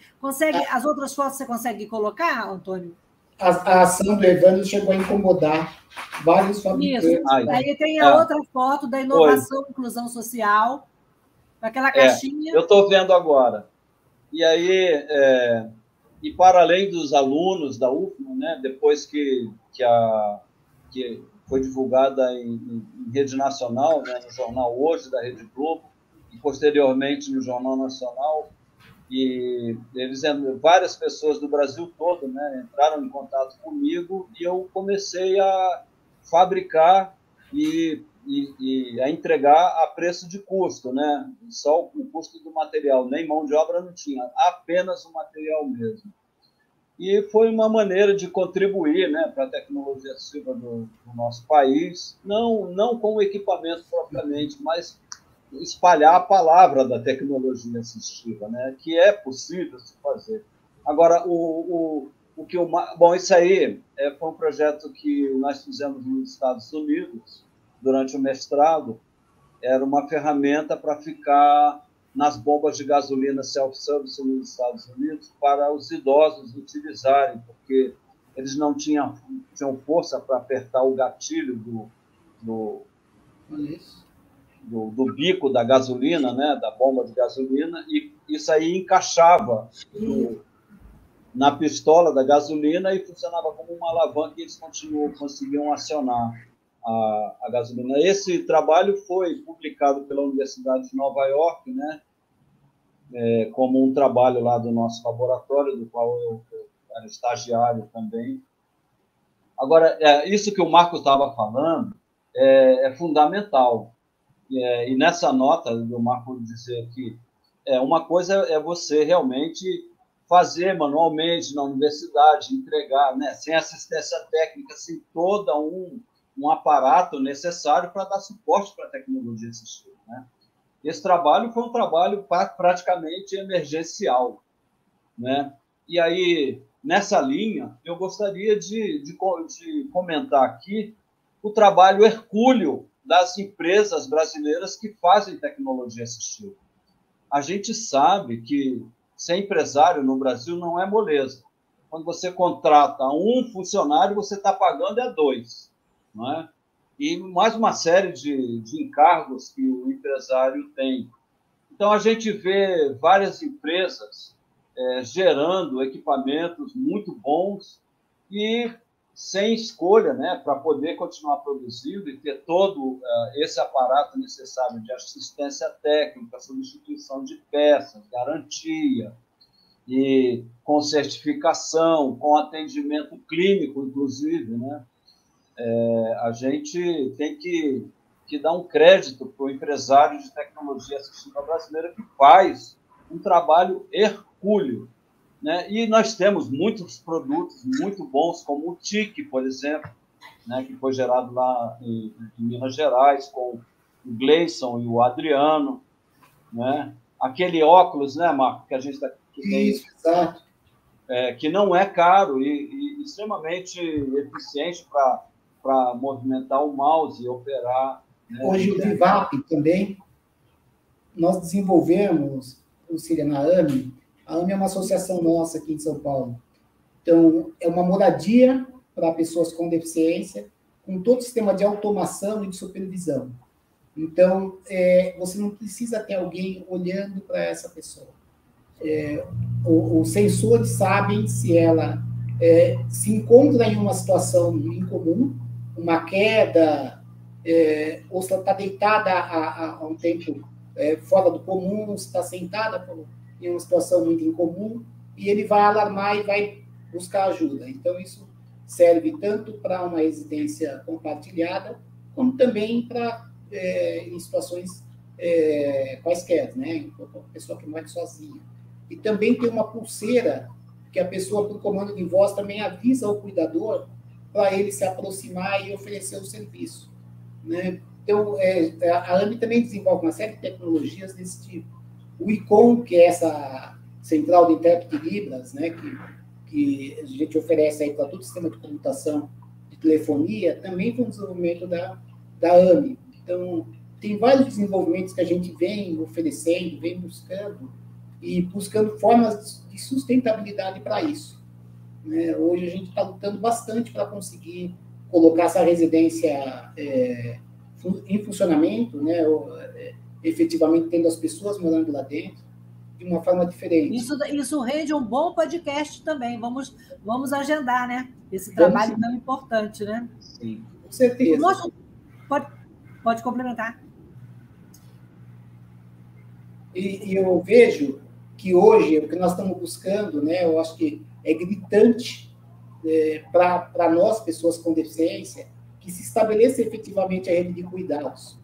As outras fotos você consegue colocar, Antônio? A ação do Evandro chegou a incomodar vários fabricantes. Isso. Aí tem a outra foto da inovação e inclusão social, aquela caixinha. Eu estou vendo agora. E aí, e para além dos alunos da UFMA, né, depois que foi divulgada em rede nacional, né, no jornal Hoje, da Rede Globo, e posteriormente no Jornal Nacional, e várias pessoas do Brasil todo, né, entraram em contato comigo e eu comecei a fabricar e a entregar a preço de custo, né? Só o custo do material, nem mão de obra não tinha, apenas o material mesmo. E foi uma maneira de contribuir, né, para a tecnologia assistiva do nosso país, não com o equipamento propriamente, mas espalhar a palavra da tecnologia assistiva, né, que é possível se fazer. Agora, bom, isso aí foi um projeto que nós fizemos nos Estados Unidos durante o mestrado. Era uma ferramenta para ficar nas bombas de gasolina self-service nos Estados Unidos para os idosos utilizarem, porque eles não tinham força para apertar o gatilho do bico da gasolina, né, da bomba de gasolina, e isso aí encaixava na pistola da gasolina e funcionava como uma alavanca e eles conseguiam acionar a gasolina. Esse trabalho foi publicado pela Universidade de Nova York, né, como um trabalho lá do nosso laboratório, do qual eu era estagiário também. Agora, isso que o Marco estava falando é fundamental. E nessa nota do Marco dizer que uma coisa é você realmente fazer manualmente na universidade, entregar, né, sem assistência técnica, sem todo um aparato necessário para dar suporte para a tecnologia assistiva, né? Esse trabalho foi um trabalho praticamente emergencial, né? E aí, nessa linha, eu gostaria de comentar aqui o trabalho hercúleo das empresas brasileiras que fazem tecnologia assistiva. A gente sabe que ser empresário no Brasil não é moleza. Quando você contrata um funcionário, você está pagando 2, não é? E mais uma série de encargos que o empresário tem. Então, a gente vê várias empresas gerando equipamentos muito bons e sem escolha, né, para poder continuar produzindo e ter todo esse aparato necessário de assistência técnica, substituição de peças, garantia, e com certificação, com atendimento clínico, inclusive, né? A gente tem que dar um crédito para o empresário de tecnologia assistiva brasileira que faz um trabalho hercúleo né? E nós temos muitos produtos muito bons, como o TIC, por exemplo, né? Que foi gerado lá em Minas Gerais, com o Gleison e o Adriano, né? Aquele óculos, né, Marco, que a gente tem, isso, exato. Que não é caro e extremamente eficiente para movimentar o mouse e operar. Né? Hoje o Vivap também, nós desenvolvemos, na AME. A AME é uma associação nossa aqui em São Paulo. Então, é uma moradia para pessoas com deficiência, com todo o sistema de automação e de supervisão. Então, você não precisa ter alguém olhando para essa pessoa. Os sensores sabem se ela se encontra em uma situação incomum, uma queda, ou se ela está deitada há um tempo fora do comum, se está sentada em uma situação muito incomum, e ele vai alarmar e vai buscar ajuda. Então, isso serve tanto para uma residência compartilhada, como também para em situações quaisquer, né? Uma pessoa que mora sozinha. E também tem uma pulseira que a pessoa, por comando de voz, também avisa o cuidador para ele se aproximar e oferecer o serviço, né? Então, a AME também desenvolve uma série de tecnologias desse tipo. O ICOM, que é essa central de intérprete de Libras, né, que a gente oferece aí para todo o sistema de computação de telefonia, também foi um desenvolvimento da AME. Então, tem vários desenvolvimentos que a gente vem oferecendo, vem buscando, e buscando formas de sustentabilidade para isso, né? Hoje a gente está lutando bastante para conseguir colocar essa residência em funcionamento, né? Efetivamente tendo as pessoas morando lá dentro, de uma forma diferente. Isso rende um bom podcast também. Vamos agendar, né? Esse trabalho tão importante, né? Sim, com certeza. Pode complementar. E eu vejo que hoje, o que nós estamos buscando, né, eu acho que é gritante para nós, pessoas com deficiência, que se estabeleça efetivamente a rede de cuidados,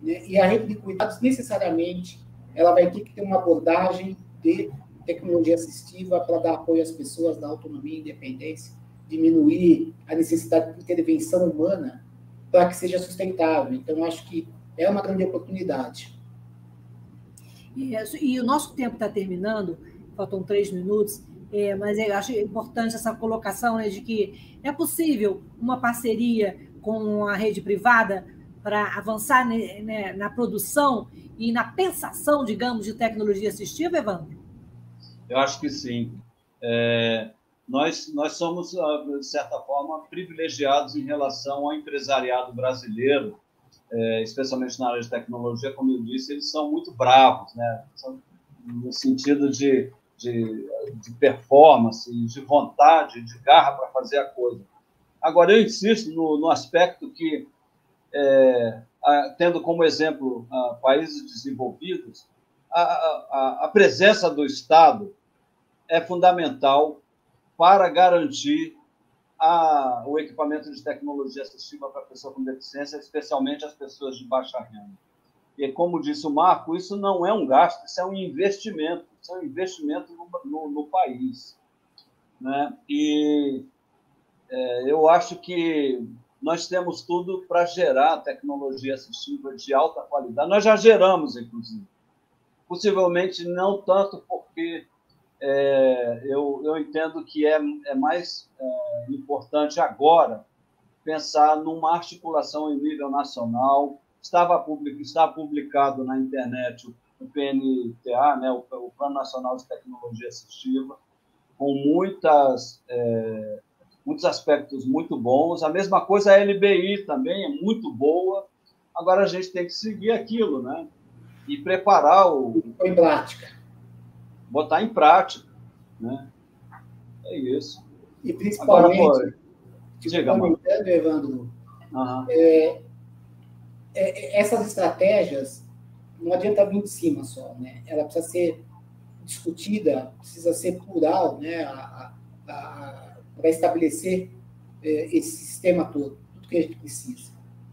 né? E a rede de cuidados, necessariamente, ela vai ter que ter uma abordagem de tecnologia assistiva para dar apoio às pessoas, dar autonomia e independência, diminuir a necessidade de intervenção humana para que seja sustentável. Então, acho que é uma grande oportunidade. E o nosso tempo está terminando, faltam 3 minutos, mas eu acho importante essa colocação, né, de que é possível uma parceria com a rede privada para avançar, né, na produção e na pensação, digamos, de tecnologia assistiva, Evandro? Eu acho que sim. Nós somos, de certa forma, privilegiados em relação ao empresariado brasileiro, especialmente na área de tecnologia. Como eu disse, eles são muito bravos, né? No sentido de performance, de vontade, de garra para fazer a coisa. Agora, eu insisto no aspecto que, tendo como exemplo países desenvolvidos, a presença do Estado é fundamental para garantir o equipamento de tecnologia assistiva para a pessoa com deficiência, especialmente as pessoas de baixa renda. E, como disse o Marco, isso não é um gasto, isso é um investimento. Isso é um investimento no país, né? E eu acho que nós temos tudo para gerar tecnologia assistiva de alta qualidade. Nós já geramos, inclusive. Possivelmente não tanto porque eu entendo que é mais importante agora pensar numa articulação em nível nacional. Está publicado na internet o PNTA, né, o Plano Nacional de Tecnologia Assistiva, com muitos aspectos muito bons. A mesma coisa a LBI também é muito boa. Agora a gente tem que seguir aquilo, né? E preparar em prática. Botar em prática, né? É isso. E principalmente, agora, comentando, Evandro, essas estratégias não adianta vir de cima só, né? Ela precisa ser discutida, precisa ser plural, né? Para estabelecer esse sistema todo, tudo que a gente precisa.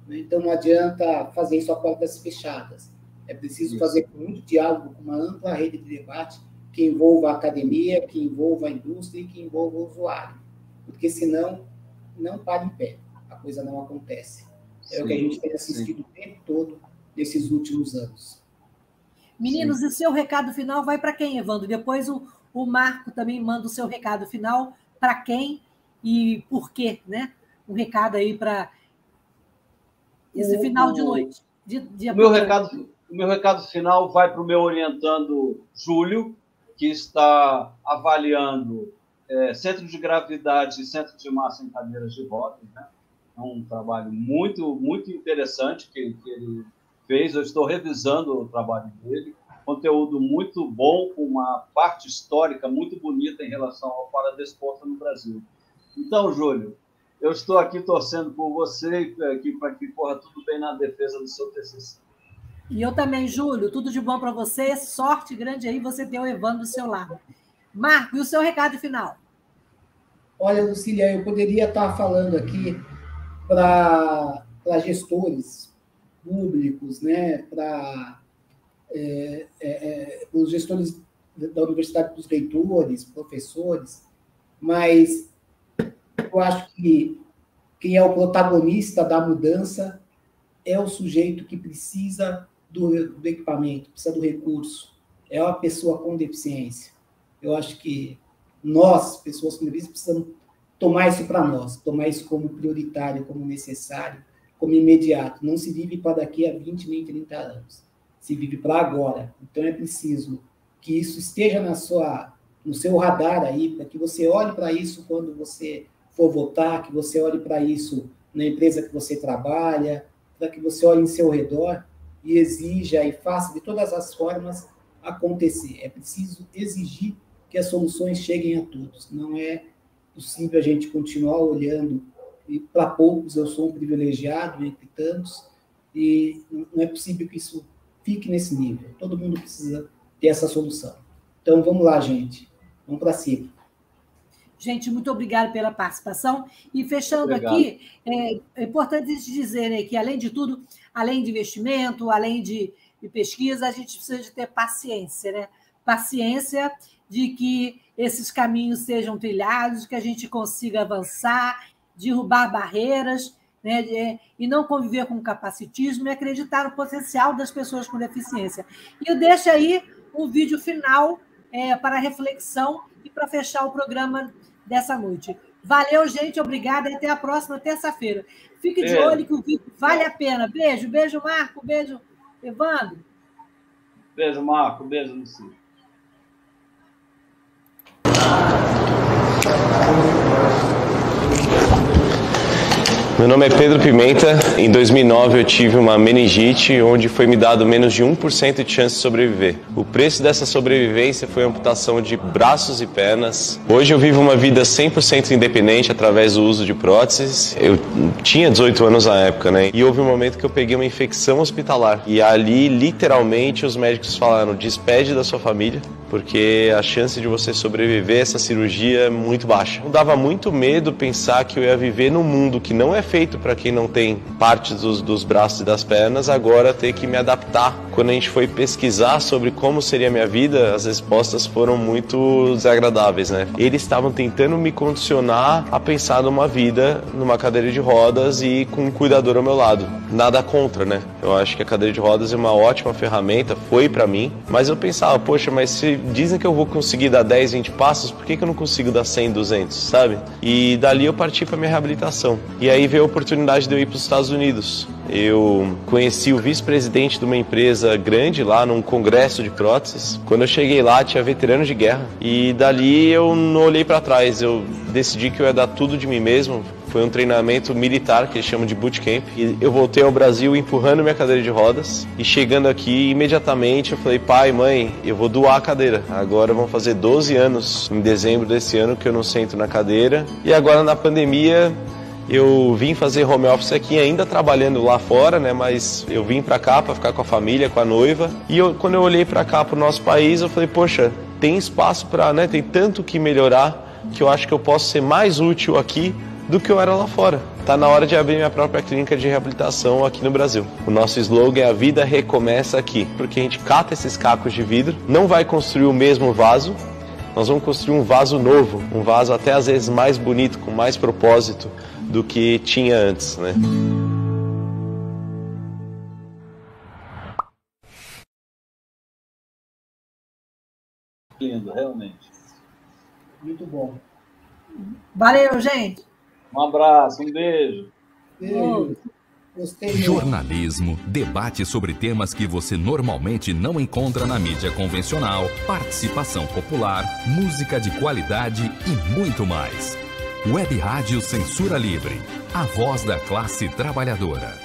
Então, não adianta fazer isso a portas fechadas. É preciso fazer com muito diálogo, com uma ampla rede de debate, que envolva a academia, que envolva a indústria e que envolva o usuário. Porque senão, não para em pé, a coisa não acontece. É o que a gente tem assistido o tempo todo nesses últimos anos. Meninos, e seu recado final vai para quem, Evandro? Depois o Marco também manda o seu recado final para quem e por quê, né? Um recado aí para esse final de noite. O meu recado final vai para o meu orientando Júlio, que está avaliando centro de gravidade e centro de massa em cadeiras de rodas, né? É um trabalho muito, muito interessante que ele fez. Eu estou revisando o trabalho dele. Conteúdo muito bom, com uma parte histórica muito bonita em relação ao paradesporto no Brasil. Então, Júlio, eu estou aqui torcendo por você para que corra tudo bem na defesa do seu TCC. E eu também, Júlio, tudo de bom para você. Sorte grande aí você ter o Evandro do seu lado. Marco, e o seu recado final? Olha, Lucília, eu poderia estar falando aqui para gestores públicos, né, para os gestores da universidade, dos reitores, professores, mas eu acho que quem é o protagonista da mudança é o sujeito que precisa do equipamento, precisa do recurso, é uma pessoa com deficiência. Eu acho que nós, pessoas com deficiência, precisamos tomar isso para nós, tomar isso como prioritário, como necessário, como imediato. Não se vive para daqui a 20, nem 30 anos. Se vive para agora. Então, é preciso que isso esteja no seu radar aí, para que você olhe para isso quando você for votar, que você olhe para isso na empresa que você trabalha, para que você olhe em seu redor e exija e faça de todas as formas acontecer. É preciso exigir que as soluções cheguem a todos. Não é possível a gente continuar olhando, e para poucos eu sou um privilegiado entre tantos, e não é possível que isso fique nesse nível. Todo mundo precisa ter essa solução. Então, vamos lá, gente. Vamos para cima. Gente, muito obrigada pela participação. E fechando aqui, é importante dizer que, além de tudo, além de investimento, além de pesquisa, a gente precisa de ter paciência, né? Paciência de que esses caminhos sejam trilhados, que a gente consiga avançar, derrubar barreiras, né? E não conviver com capacitismo e acreditar no potencial das pessoas com deficiência. E eu deixo aí um vídeo final para reflexão e para fechar o programa dessa noite. Valeu, gente, obrigada e até a próxima terça-feira. Fique de olho que o vídeo vale a pena. Beijo, beijo, Marco, beijo, Evandro. Beijo, Marco, beijo, Luci. Meu nome é Pedro Pimenta. Em 2009 eu tive uma meningite onde foi me dado menos de 1% de chance de sobreviver. O preço dessa sobrevivência foi a amputação de braços e pernas. Hoje eu vivo uma vida 100% independente através do uso de próteses. Eu tinha 18 anos na época, né? E houve um momento que eu peguei uma infecção hospitalar. E ali, literalmente, os médicos falaram: despede da sua família, porque a chance de você sobreviver a essa cirurgia é muito baixa. Eu dava muito medo pensar que eu ia viver num mundo que não é feito para quem não tem partes dos braços e das pernas, agora ter que me adaptar. Quando a gente foi pesquisar sobre como seria a minha vida, as respostas foram muito desagradáveis, né? Eles estavam tentando me condicionar a pensar numa vida numa cadeira de rodas e com um cuidador ao meu lado. Nada contra, né? Eu acho que a cadeira de rodas é uma ótima ferramenta, foi para mim, mas eu pensava, poxa, mas se dizem que eu vou conseguir dar 10, 20 passos, por que eu não consigo dar 100, 200, sabe? E dali eu parti para minha reabilitação. E aí veio a oportunidade de eu ir para os Estados Unidos. Eu conheci o vice-presidente de uma empresa grande lá num congresso de próteses. Quando eu cheguei lá, tinha veteranos de guerra. E dali eu não olhei para trás. Eu decidi que eu ia dar tudo de mim mesmo. Foi um treinamento militar que eles chamam de bootcamp. E eu voltei ao Brasil empurrando minha cadeira de rodas. E chegando aqui, imediatamente eu falei: pai, mãe, eu vou doar a cadeira. Agora vão fazer 12 anos, em dezembro desse ano, que eu não sento na cadeira. E agora na pandemia eu vim fazer home office aqui, ainda trabalhando lá fora, né? Mas eu vim para cá para ficar com a família, com a noiva. E quando eu olhei para cá, para o nosso país, eu falei: poxa, tem espaço para, né? Tem tanto que melhorar, que eu acho que eu posso ser mais útil aqui do que eu era lá fora. Tá na hora de abrir minha própria clínica de reabilitação aqui no Brasil. O nosso slogan é: a vida recomeça aqui, porque a gente cata esses cacos de vidro, não vai construir o mesmo vaso, nós vamos construir um vaso novo, um vaso até às vezes mais bonito, com mais propósito do que tinha antes, né? Lindo, realmente. Muito bom. Valeu, gente. Um abraço, um beijo. Gostei. Jornalismo, debate sobre temas que você normalmente não encontra na mídia convencional, participação popular, música de qualidade e muito mais. Web Rádio Censura Livre, a voz da classe trabalhadora.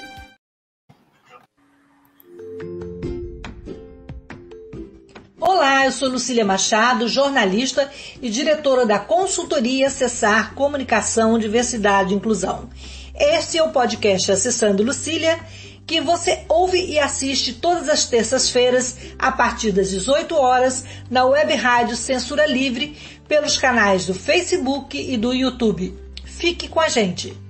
Olá, eu sou Lucília Machado, jornalista e diretora da consultoria Acessar Comunicação, Diversidade e Inclusão. Este é o podcast Acessando Lucília, que você ouve e assiste todas as terças-feiras, a partir das 18 horas, na Web Rádio Censura Livre, pelos canais do Facebook e do YouTube. Fique com a gente!